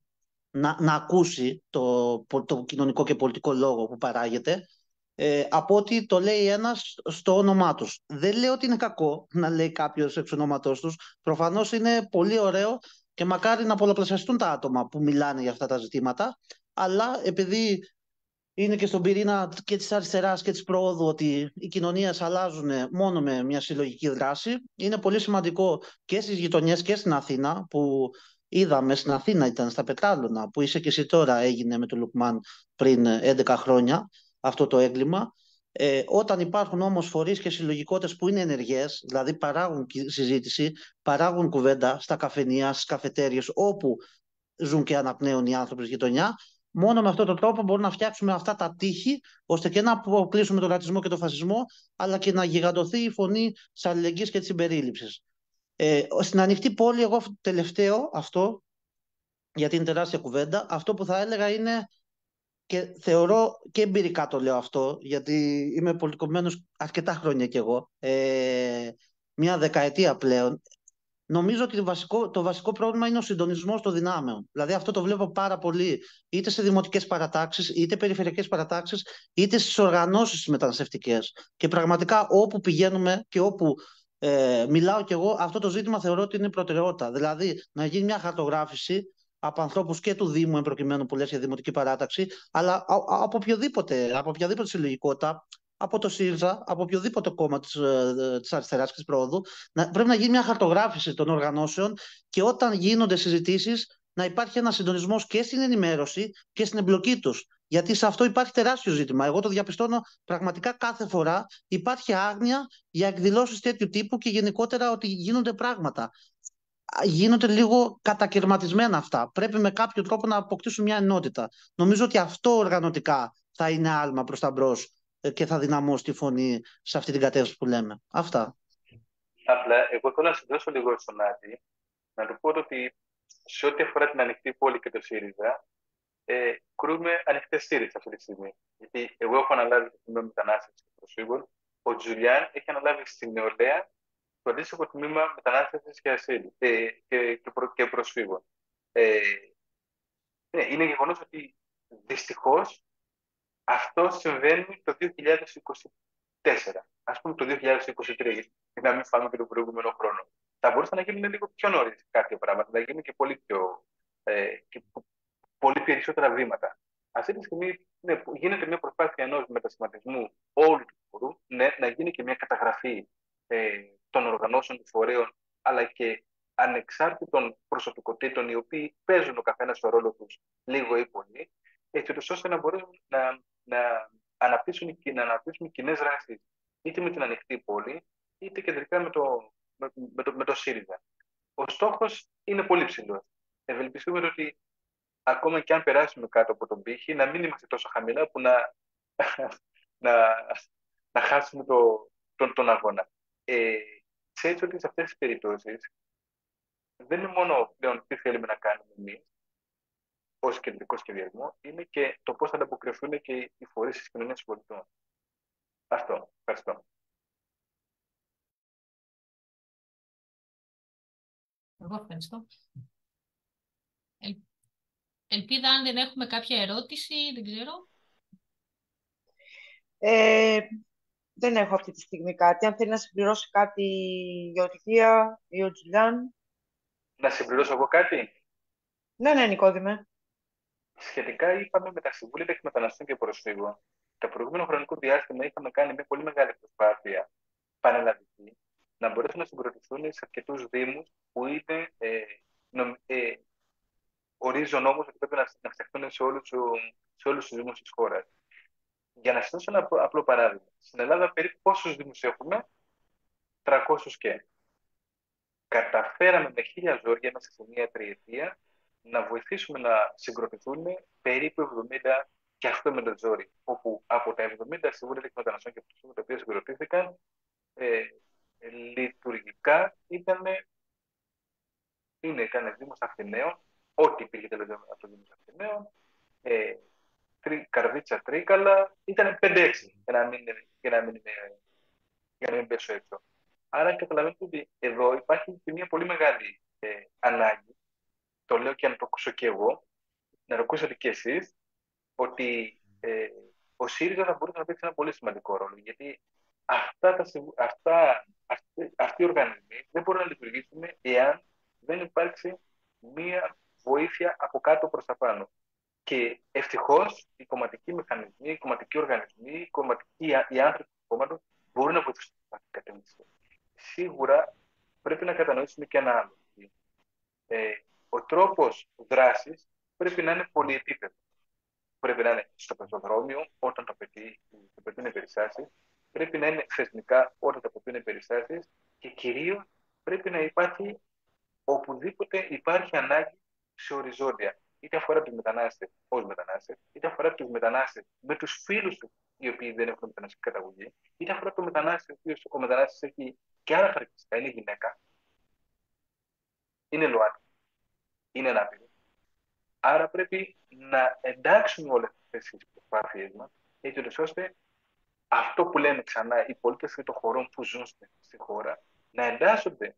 S5: να ακούσει το κοινωνικό και πολιτικό λόγο που παράγεται, από ότι το λέει ένας στο όνομά τους. Δεν λέω ότι είναι κακό να λέει κάποιος εξ ονόματός τους. Προφανώς είναι πολύ ωραίο και μακάρι να πολλαπλασιαστούν τα άτομα που μιλάνε για αυτά τα ζητήματα, αλλά επειδή είναι και στον πυρήνα και της αριστεράς και της προόδου ότι οι κοινωνίες αλλάζουν μόνο με μια συλλογική δράση, είναι πολύ σημαντικό και στις γειτονιές και στην Αθήνα, που είδαμε στην Αθήνα, ήταν στα Πετράλωνα, που είσαι και εσύ τώρα, έγινε με τον Λουκμάν πριν 11 χρόνια αυτό το έγκλημα. Όταν υπάρχουν όμως φορείς και συλλογικότητες που είναι ενεργές, δηλαδή παράγουν συζήτηση, παράγουν κουβέντα στα καφενεία, στις καφετέριες, όπου ζουν και αναπνέουν οι άνθρωποι στη γειτονιά, μόνο με αυτόν τον τρόπο μπορούμε να φτιάξουμε αυτά τα τείχη, ώστε και να αποκλείσουμε τον ρατσισμό και τον φασισμό, αλλά και να γιγαντωθεί η φωνή της αλληλεγγύης και της συμπερίληψης. Στην ανοιχτή πόλη, εγώ τελευταίο αυτό, γιατί είναι τεράστια κουβέντα, αυτό που θα έλεγα είναι, και θεωρώ και εμπειρικά το λέω αυτό, γιατί είμαι πολιτικοποιημένος αρκετά χρόνια κι εγώ, μια δεκαετία πλέον. Νομίζω ότι το βασικό πρόβλημα είναι ο συντονισμός των δυνάμεων. Δηλαδή αυτό το βλέπω πάρα πολύ είτε σε δημοτικές παρατάξεις, είτε περιφερειακές παρατάξεις, είτε στις οργανώσεις μεταναστευτικές. Και πραγματικά όπου πηγαίνουμε και όπου μιλάω κι εγώ, αυτό το ζήτημα θεωρώ ότι είναι προτεραιότητα. Δηλαδή να γίνει μια χαρτογράφηση από ανθρώπους και του Δήμου, εν προκειμένου που λες για δημοτική παράταξη, αλλά από οποιαδήποτε συλλογικότητα, από το ΣΥΡΙΖΑ, από οποιοδήποτε κόμμα της αριστεράς και της προόδου, πρέπει να γίνει μια χαρτογράφηση των οργανώσεων και όταν γίνονται συζητήσεις να υπάρχει ένα συντονισμός και στην ενημέρωση και στην εμπλοκή τους. Γιατί σε αυτό υπάρχει τεράστιο ζήτημα. Εγώ το διαπιστώνω πραγματικά κάθε φορά. Υπάρχει άγνοια για εκδηλώσεις τέτοιου τύπου και γενικότερα ότι γίνονται πράγματα. Γίνονται λίγο κατακαιρματισμένα αυτά. Πρέπει με κάποιο τρόπο να αποκτήσουν μια ενότητα. Νομίζω ότι αυτό οργανωτικά θα είναι άλμα προς τα μπρος και θα δυναμώσει τη φωνή σε αυτή την κατεύθυνση που λέμε. Αυτά.
S6: Απλά, εγώ θέλω να συνδέσω λίγο στον Άδη, να του πω ότι σε ό,τι αφορά την ανοιχτή πόλη και το ΣΥΡΙΖΑ, κρούμε ανοιχτές θύρες αυτή τη στιγμή. Γιατί εγώ έχω αναλάβει το Τμήμα Μετανάστευσης και Προσφύγων, ο Τζουλιάν έχει αναλάβει στη νεολαία το αντίστοιχο τμήμα μετανάστευσης και ασύλου και προσφύγων. Ναι, είναι γεγονός ότι δυστυχώς αυτό συμβαίνει το 2024. Ας πούμε το 2023, για να μην φάμε και τον προηγούμενο χρόνο. Θα μπορούσαν να γίνουν λίγο πιο νωρίς κάποια πράγματα, να γίνουν και πολύ περισσότερα βήματα. Αυτή τη στιγμή ναι, γίνεται μια προσπάθεια ενός μετασχηματισμού όλου του χώρου, ναι, να γίνει και μια καταγραφή των οργανώσεων του φορέων, αλλά και ανεξάρτητων προσωπικότητων, οι οποίοι παίζουν ο καθένας το ρόλο τους λίγο ή πολύ, έτσι ώστε να μπορέσουν να αναπτύσσουν κοινές δράσεις είτε με την ανοιχτή πόλη, είτε κεντρικά με το ΣΥΡΙΖΑ. Ο στόχος είναι πολύ ψηλός. Ευελπιστούμε ότι ακόμα και αν περάσουμε κάτω από τον πύχη, να μην είμαστε τόσο χαμηλά που να, να χάσουμε τον αγώνα. Ξέρετε ότι σε αυτές τις περιπτώσεις δεν είναι μόνο πλέον τι θέλουμε να κάνουμε εμείς ως κεντρικό σχεδιασμό, είναι και το πώς θα ανταποκριθούν και οι φορείς της κοινωνίας των πολιτών. Αυτό. Ευχαριστώ.
S1: Εγώ ευχαριστώ. Ελπίδα, αν δεν έχουμε κάποια ερώτηση, δεν ξέρω.
S2: Δεν έχω αυτή τη στιγμή κάτι. Αν θέλει να συμπληρώσει κάτι η Γεωργία ή ο Τζουλιάν.
S6: Να συμπληρώσω εγώ κάτι.
S2: Ναι, Νικόδημε.
S6: Σχετικά είπαμε με τα Συμβούλια Μεταναστών και Προσφύγων. Το προηγούμενο χρονικό διάστημα είχαμε κάνει μια πολύ μεγάλη προσπάθεια πανελλαδική να μπορέσουν να συγκροτηθούν σε αρκετούς δήμους που είναι ορίζει ο νόμος ότι πρέπει να φτιαχτούν σε όλους τους δήμους της χώρας. Για να σας δώσω ένα απλό παράδειγμα. Στην Ελλάδα περίπου πόσους δήμους έχουμε? 300 και. Καταφέραμε με 1000 ζόρια μέσα σε μια τριετία να βοηθήσουμε να συγκροτηθούν περίπου 70 και αυτό με το ζόρι. Όπου από τα 70 Συμβούλια Μεταναστών και Προσφύγων τα οποία συγκροτήθηκαν, λειτουργικά ήταν Δήμος Αθηναίων, ό,τι υπήρχε τελευταία από το Δήμος Αθηναίων, Καρδίτσα, Τρίκαλα, ήταν 5-6 για να μην πέσω έξω. Άρα καταλαβαίνετε ότι εδώ υπάρχει και μια πολύ μεγάλη ανάγκη, το λέω και να το ακούσω και εγώ, να το ακούσετε και εσείς, ότι ο ΣΥΡΙΖΑ θα μπορούσε να παίξει ένα πολύ σημαντικό ρόλο, γιατί αυτοί οι οργανισμοί δεν μπορούν να λειτουργήσουν εάν δεν υπάρξει μία βοήθεια από κάτω προς τα πάνω. Και ευτυχώς οι κομματικοί μηχανισμοί, οι κομματικοί οργανισμοί, οι άνθρωποι του κόμματος μπορούν να βοηθήσουν αυτή την κατεύθυνση. Σίγουρα πρέπει να κατανοήσουμε και ένα άλλο. Ο τρόπος δράσης πρέπει να είναι πολυεπίπεδο. Πρέπει να είναι στο πεζοδρόμιο όταν το απαιτούν περιστάσεις, πρέπει να είναι θεσμικά όταν το απαιτούν περιστάσεις και κυρίως πρέπει να υπάρχει οπουδήποτε υπάρχει ανάγκη σε οριζόντια. Είτε αφορά τους μετανάστες ως μετανάστες, είτε αφορά τους μετανάστες με τους φίλους τους οι οποίοι δεν έχουν μεταναστική καταγωγή, είτε αφορά τον μετανάστη ο μετανάστης έχει και άλλα χαρακτηριστικά. Είναι γυναίκα, είναι ΛΟΑΤ, είναι ανάπηρο. Άρα πρέπει να εντάξουμε όλες αυτές τις προσπάθειες μας, έτσι ώστε αυτό που λέμε ξανά, οι πολίτες των χωρών που ζουν στη χώρα, να εντάσσονται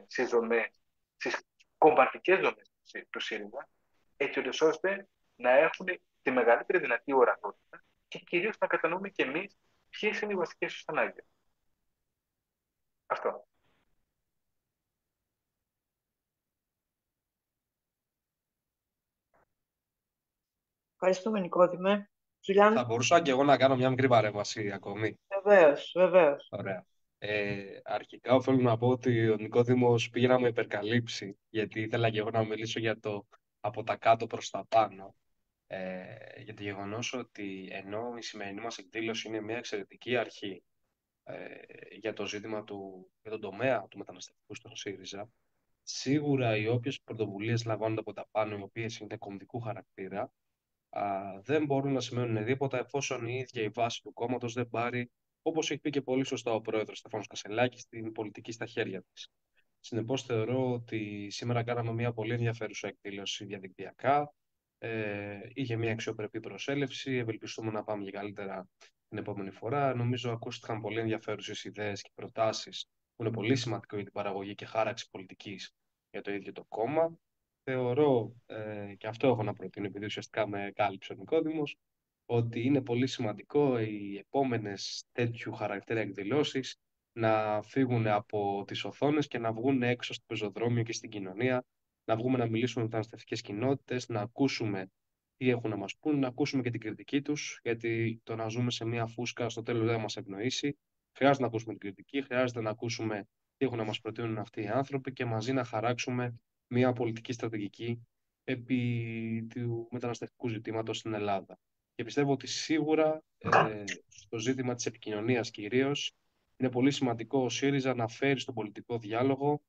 S6: στις δομές, στις κομματικές δομές του ΣΥΡΙΖΑ, έτσι ώστε να έχουν τη μεγαλύτερη δυνατή ορατότητα και κυρίως να κατανοούμε και εμείς ποιες είναι οι βασικές τους ανάγκες. Αυτό.
S2: Ευχαριστούμε, Νικόδημε.
S4: Θα μπορούσα και εγώ να κάνω μια μικρή παρέμβαση ακόμη.
S2: Βεβαίως.
S4: Ωραία. Αρχικά οφείλω να πω ότι ο Νικόδημος πήγε να με υπερκαλύψει, γιατί ήθελα και εγώ να μιλήσω για το από τα κάτω προς τα πάνω. Για το γεγονός ότι ενώ η σημερινή μας εκδήλωση είναι μια εξαιρετική αρχή για το ζήτημα για τον τομέα του μεταναστευτικού στον ΣΥΡΙΖΑ, σίγουρα οι όποιες πρωτοβουλίες λαμβάνονται από τα πάνω, οι οποίες είναι κομβικού χαρακτήρα, δεν μπορούν να σημαίνουν τίποτα εφόσον η ίδια η βάση του κόμματος δεν πάρει, όπως έχει πει και πολύ σωστά ο πρόεδρος Στέφανος Κασελάκης, την πολιτική στα χέρια της. Συνεπώς θεωρώ ότι σήμερα κάναμε μια πολύ ενδιαφέρουσα εκδήλωση διαδικτυακά. Είχε μια αξιοπρεπή προσέλευση. Ευελπιστούμε να πάμε και καλύτερα την επόμενη φορά. Νομίζω ακούστηκαν πολύ ενδιαφέρουσες ιδέες και προτάσεις που είναι πολύ σημαντικό για την παραγωγή και χάραξη πολιτικής για το ίδιο το κόμμα. Θεωρώ, και αυτό έχω να προτείνω, επειδή ουσιαστικά με κάλυψε ο Νικόδημος, ότι είναι πολύ σημαντικό οι επόμενες τέτοιου χαρακτήρα εκδηλώσεις να φύγουν από τις οθόνες και να βγουν έξω στο πεζοδρόμιο και στην κοινωνία, να βγούμε να μιλήσουμε με μεταναστευτικές κοινότητες, να ακούσουμε τι έχουν να μας πούν, να ακούσουμε και την κριτική τους, γιατί το να ζούμε σε μια φούσκα στο τέλος δεν θα μας ευνοήσει. Χρειάζεται να ακούσουμε την κριτική, χρειάζεται να ακούσουμε τι έχουν να μας προτείνουν αυτοί οι άνθρωποι και μαζί να χαράξουμε μια πολιτική στρατηγική επί του μεταναστευτικού ζητήματος στην Ελλάδα. Και πιστεύω ότι σίγουρα το ζήτημα της επικοινωνίας κυρίως είναι πολύ σημαντικό ο ΣΥΡΙΖΑ να φέρει στον πολιτικό διάλογο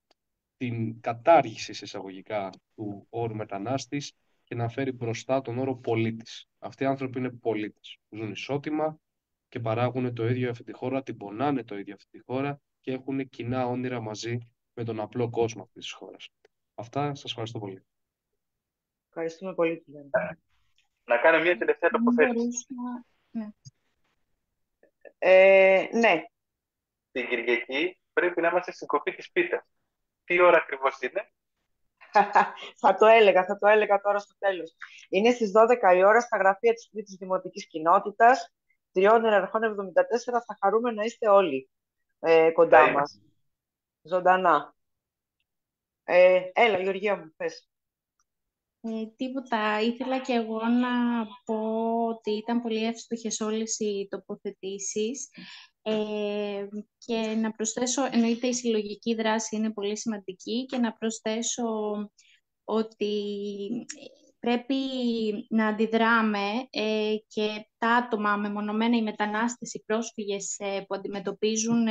S4: την κατάργηση εισαγωγικά του όρου μετανάστης και να φέρει μπροστά τον όρο πολίτης. Αυτοί οι άνθρωποι είναι πολίτες, ζουν ισότιμα και παράγουν το ίδιο αυτή τη χώρα, την πονάνε το ίδιο αυτή τη χώρα και έχουν κοινά όνειρα μαζί με τον απλό κόσμο αυτής της χώρας. Αυτά, σας ευχαριστώ πολύ.
S2: Ευχαριστούμε πολύ, κύριε.
S6: Να κάνω μια τελευταία τοποθέτηση.
S2: Ναι.
S6: Την Κυριακή πρέπει να είμαστε στην κοπή της πίτας. Τι ώρα ακριβώς είναι?
S2: Θα το έλεγα τώρα στο τέλος. Είναι στις 12 η ώρα στα γραφεία της Τρίτης Δημοτικής Κοινότητας, 3 Εραρχών 74. Θα χαρούμε να είστε όλοι κοντά μας. Ζωντανά. Έλα, Γεωργία μου, πες.
S3: Τίποτα. Ήθελα και εγώ να πω ότι ήταν πολύ εύστοχες όλες οι τοποθετήσεις και να προσθέσω, εννοείται η συλλογική δράση είναι πολύ σημαντική και να προσθέσω ότι πρέπει να αντιδράμε και τα άτομα μεμονωμένα, οι μετανάστες, οι πρόσφυγες που αντιμετωπίζουν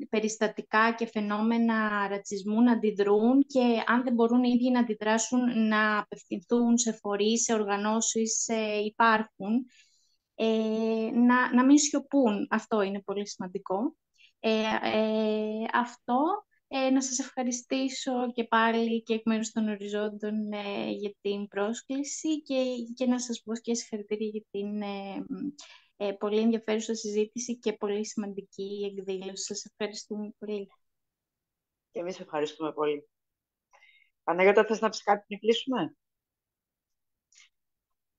S3: περιστατικά και φαινόμενα ρατσισμού να αντιδρούν και αν δεν μπορούν οι ίδιοι να αντιδράσουν να απευθυνθούν σε φορείς, σε οργανώσεις υπάρχουν, να μην σιωπούν. Αυτό είναι πολύ σημαντικό. Αυτό, να σας ευχαριστήσω και πάλι και εκ μέρους των Οριζόντων για την πρόσκληση και να σας πω και συγχαρητήρια για την πολύ ενδιαφέρουσα συζήτηση και πολύ σημαντική εκδήλωση. Σας ευχαριστούμε πολύ.
S2: Και εμείς ευχαριστούμε πολύ. Παναγιώτα, θες να πεις κάτι πριν κλείσουμε?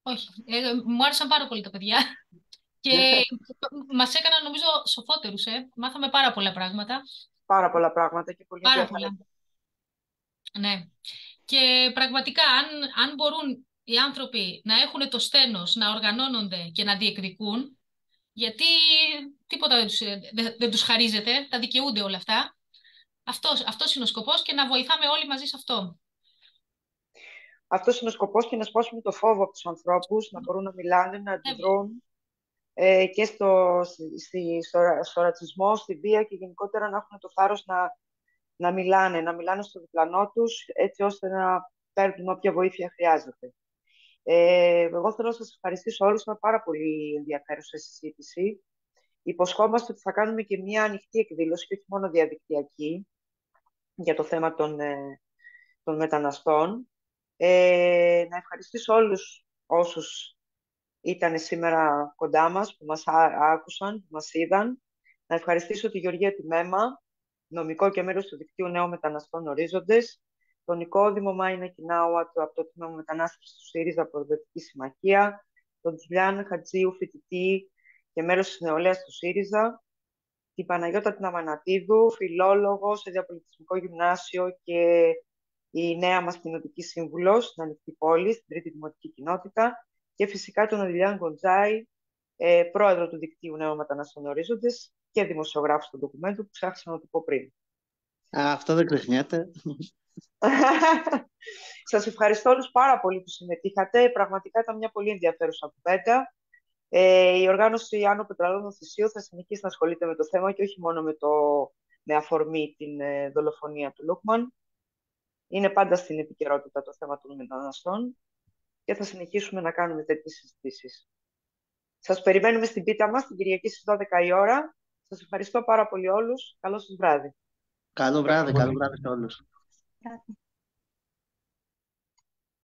S1: Όχι. Μου άρεσαν πάρα πολύ τα παιδιά. Και μας έκαναν, νομίζω, σοφότερους. Μάθαμε πάρα πολλά πράγματα.
S2: Πάρα πολλά πράγματα και πολύ
S1: Πάρα
S2: ενδιαφέροντα.
S1: πολλά. Ναι. Και πραγματικά, αν μπορούν οι άνθρωποι να έχουν το στένος, να οργανώνονται και να διεκδικούν, γιατί τίποτα δεν τους χαρίζεται, τα δικαιούνται όλα αυτά. Αυτός είναι ο σκοπός και να βοηθάμε όλοι μαζί σε αυτό.
S2: Αυτός είναι ο σκοπός και να σπάσουμε το φόβο από τους ανθρώπους, να μπορούν να μιλάνε, να αντιδρούν και στο ρατσισμό, στη βία και γενικότερα να έχουν το θάρρος να μιλάνε στο διπλανό τους, έτσι ώστε να παίρνουν όποια βοήθεια χρειάζεται. Εγώ θέλω να σας ευχαριστήσω όλους, με πάρα πολύ ενδιαφέρουσα συζήτηση. Υποσχόμαστε ότι θα κάνουμε και μια ανοιχτή εκδήλωση και όχι μόνο διαδικτυακή για το θέμα των μεταναστών. Να ευχαριστήσω όλους όσους ήταν σήμερα κοντά μας, που μας άκουσαν, που μας είδαν. Να ευχαριστήσω τη Γεωργία τη Μέμα, νομικό και μέρος του Δικτύου Νέων Μεταναστών Ορίζοντες, τον Νικόδημο Μάινα Κινάουα από το Τμήμα Μετανάστευσης του ΣΥΡΙΖΑ Προοδευτική Συμμαχία, τον Τζουλιάν Χατζίου, φοιτητή και μέλος της νεολαίας του ΣΥΡΙΖΑ, την Παναγιώτα την Αμανατίδου, φιλόλογο σε διαπολιτισμικό γυμνάσιο και η νέα μας κοινοτική σύμβουλος στην Ανοιχτή Πόλη, στην Τρίτη Δημοτική Κοινότητα, και φυσικά τον Οδηλιάν Γκοντζάη, πρόεδρο του Δικτύου Νέων Μεταναστών Ορίζοντες και δημοσιογράφος του ντοκουμέντου, που ξέχασα να το πω πριν.
S5: Αυτό δεν ξεχνιέται.
S2: Σας ευχαριστώ όλους πάρα πολύ που συμμετείχατε. Πραγματικά ήταν μια πολύ ενδιαφέρουσα κουβέντα. Η οργάνωση Άνω Πετραλώνου Θησίου θα συνεχίσει να ασχολείται με το θέμα και όχι μόνο με αφορμή την δολοφονία του Λούκμαν. Είναι πάντα στην επικαιρότητα το θέμα των μεταναστών και θα συνεχίσουμε να κάνουμε τέτοιες συζητήσεις. Σας περιμένουμε στην πίτα μας την Κυριακή στις 12 η ώρα. Σας ευχαριστώ πάρα πολύ όλους. Καλό σας βράδυ.
S5: Καλό βράδυ σε όλους.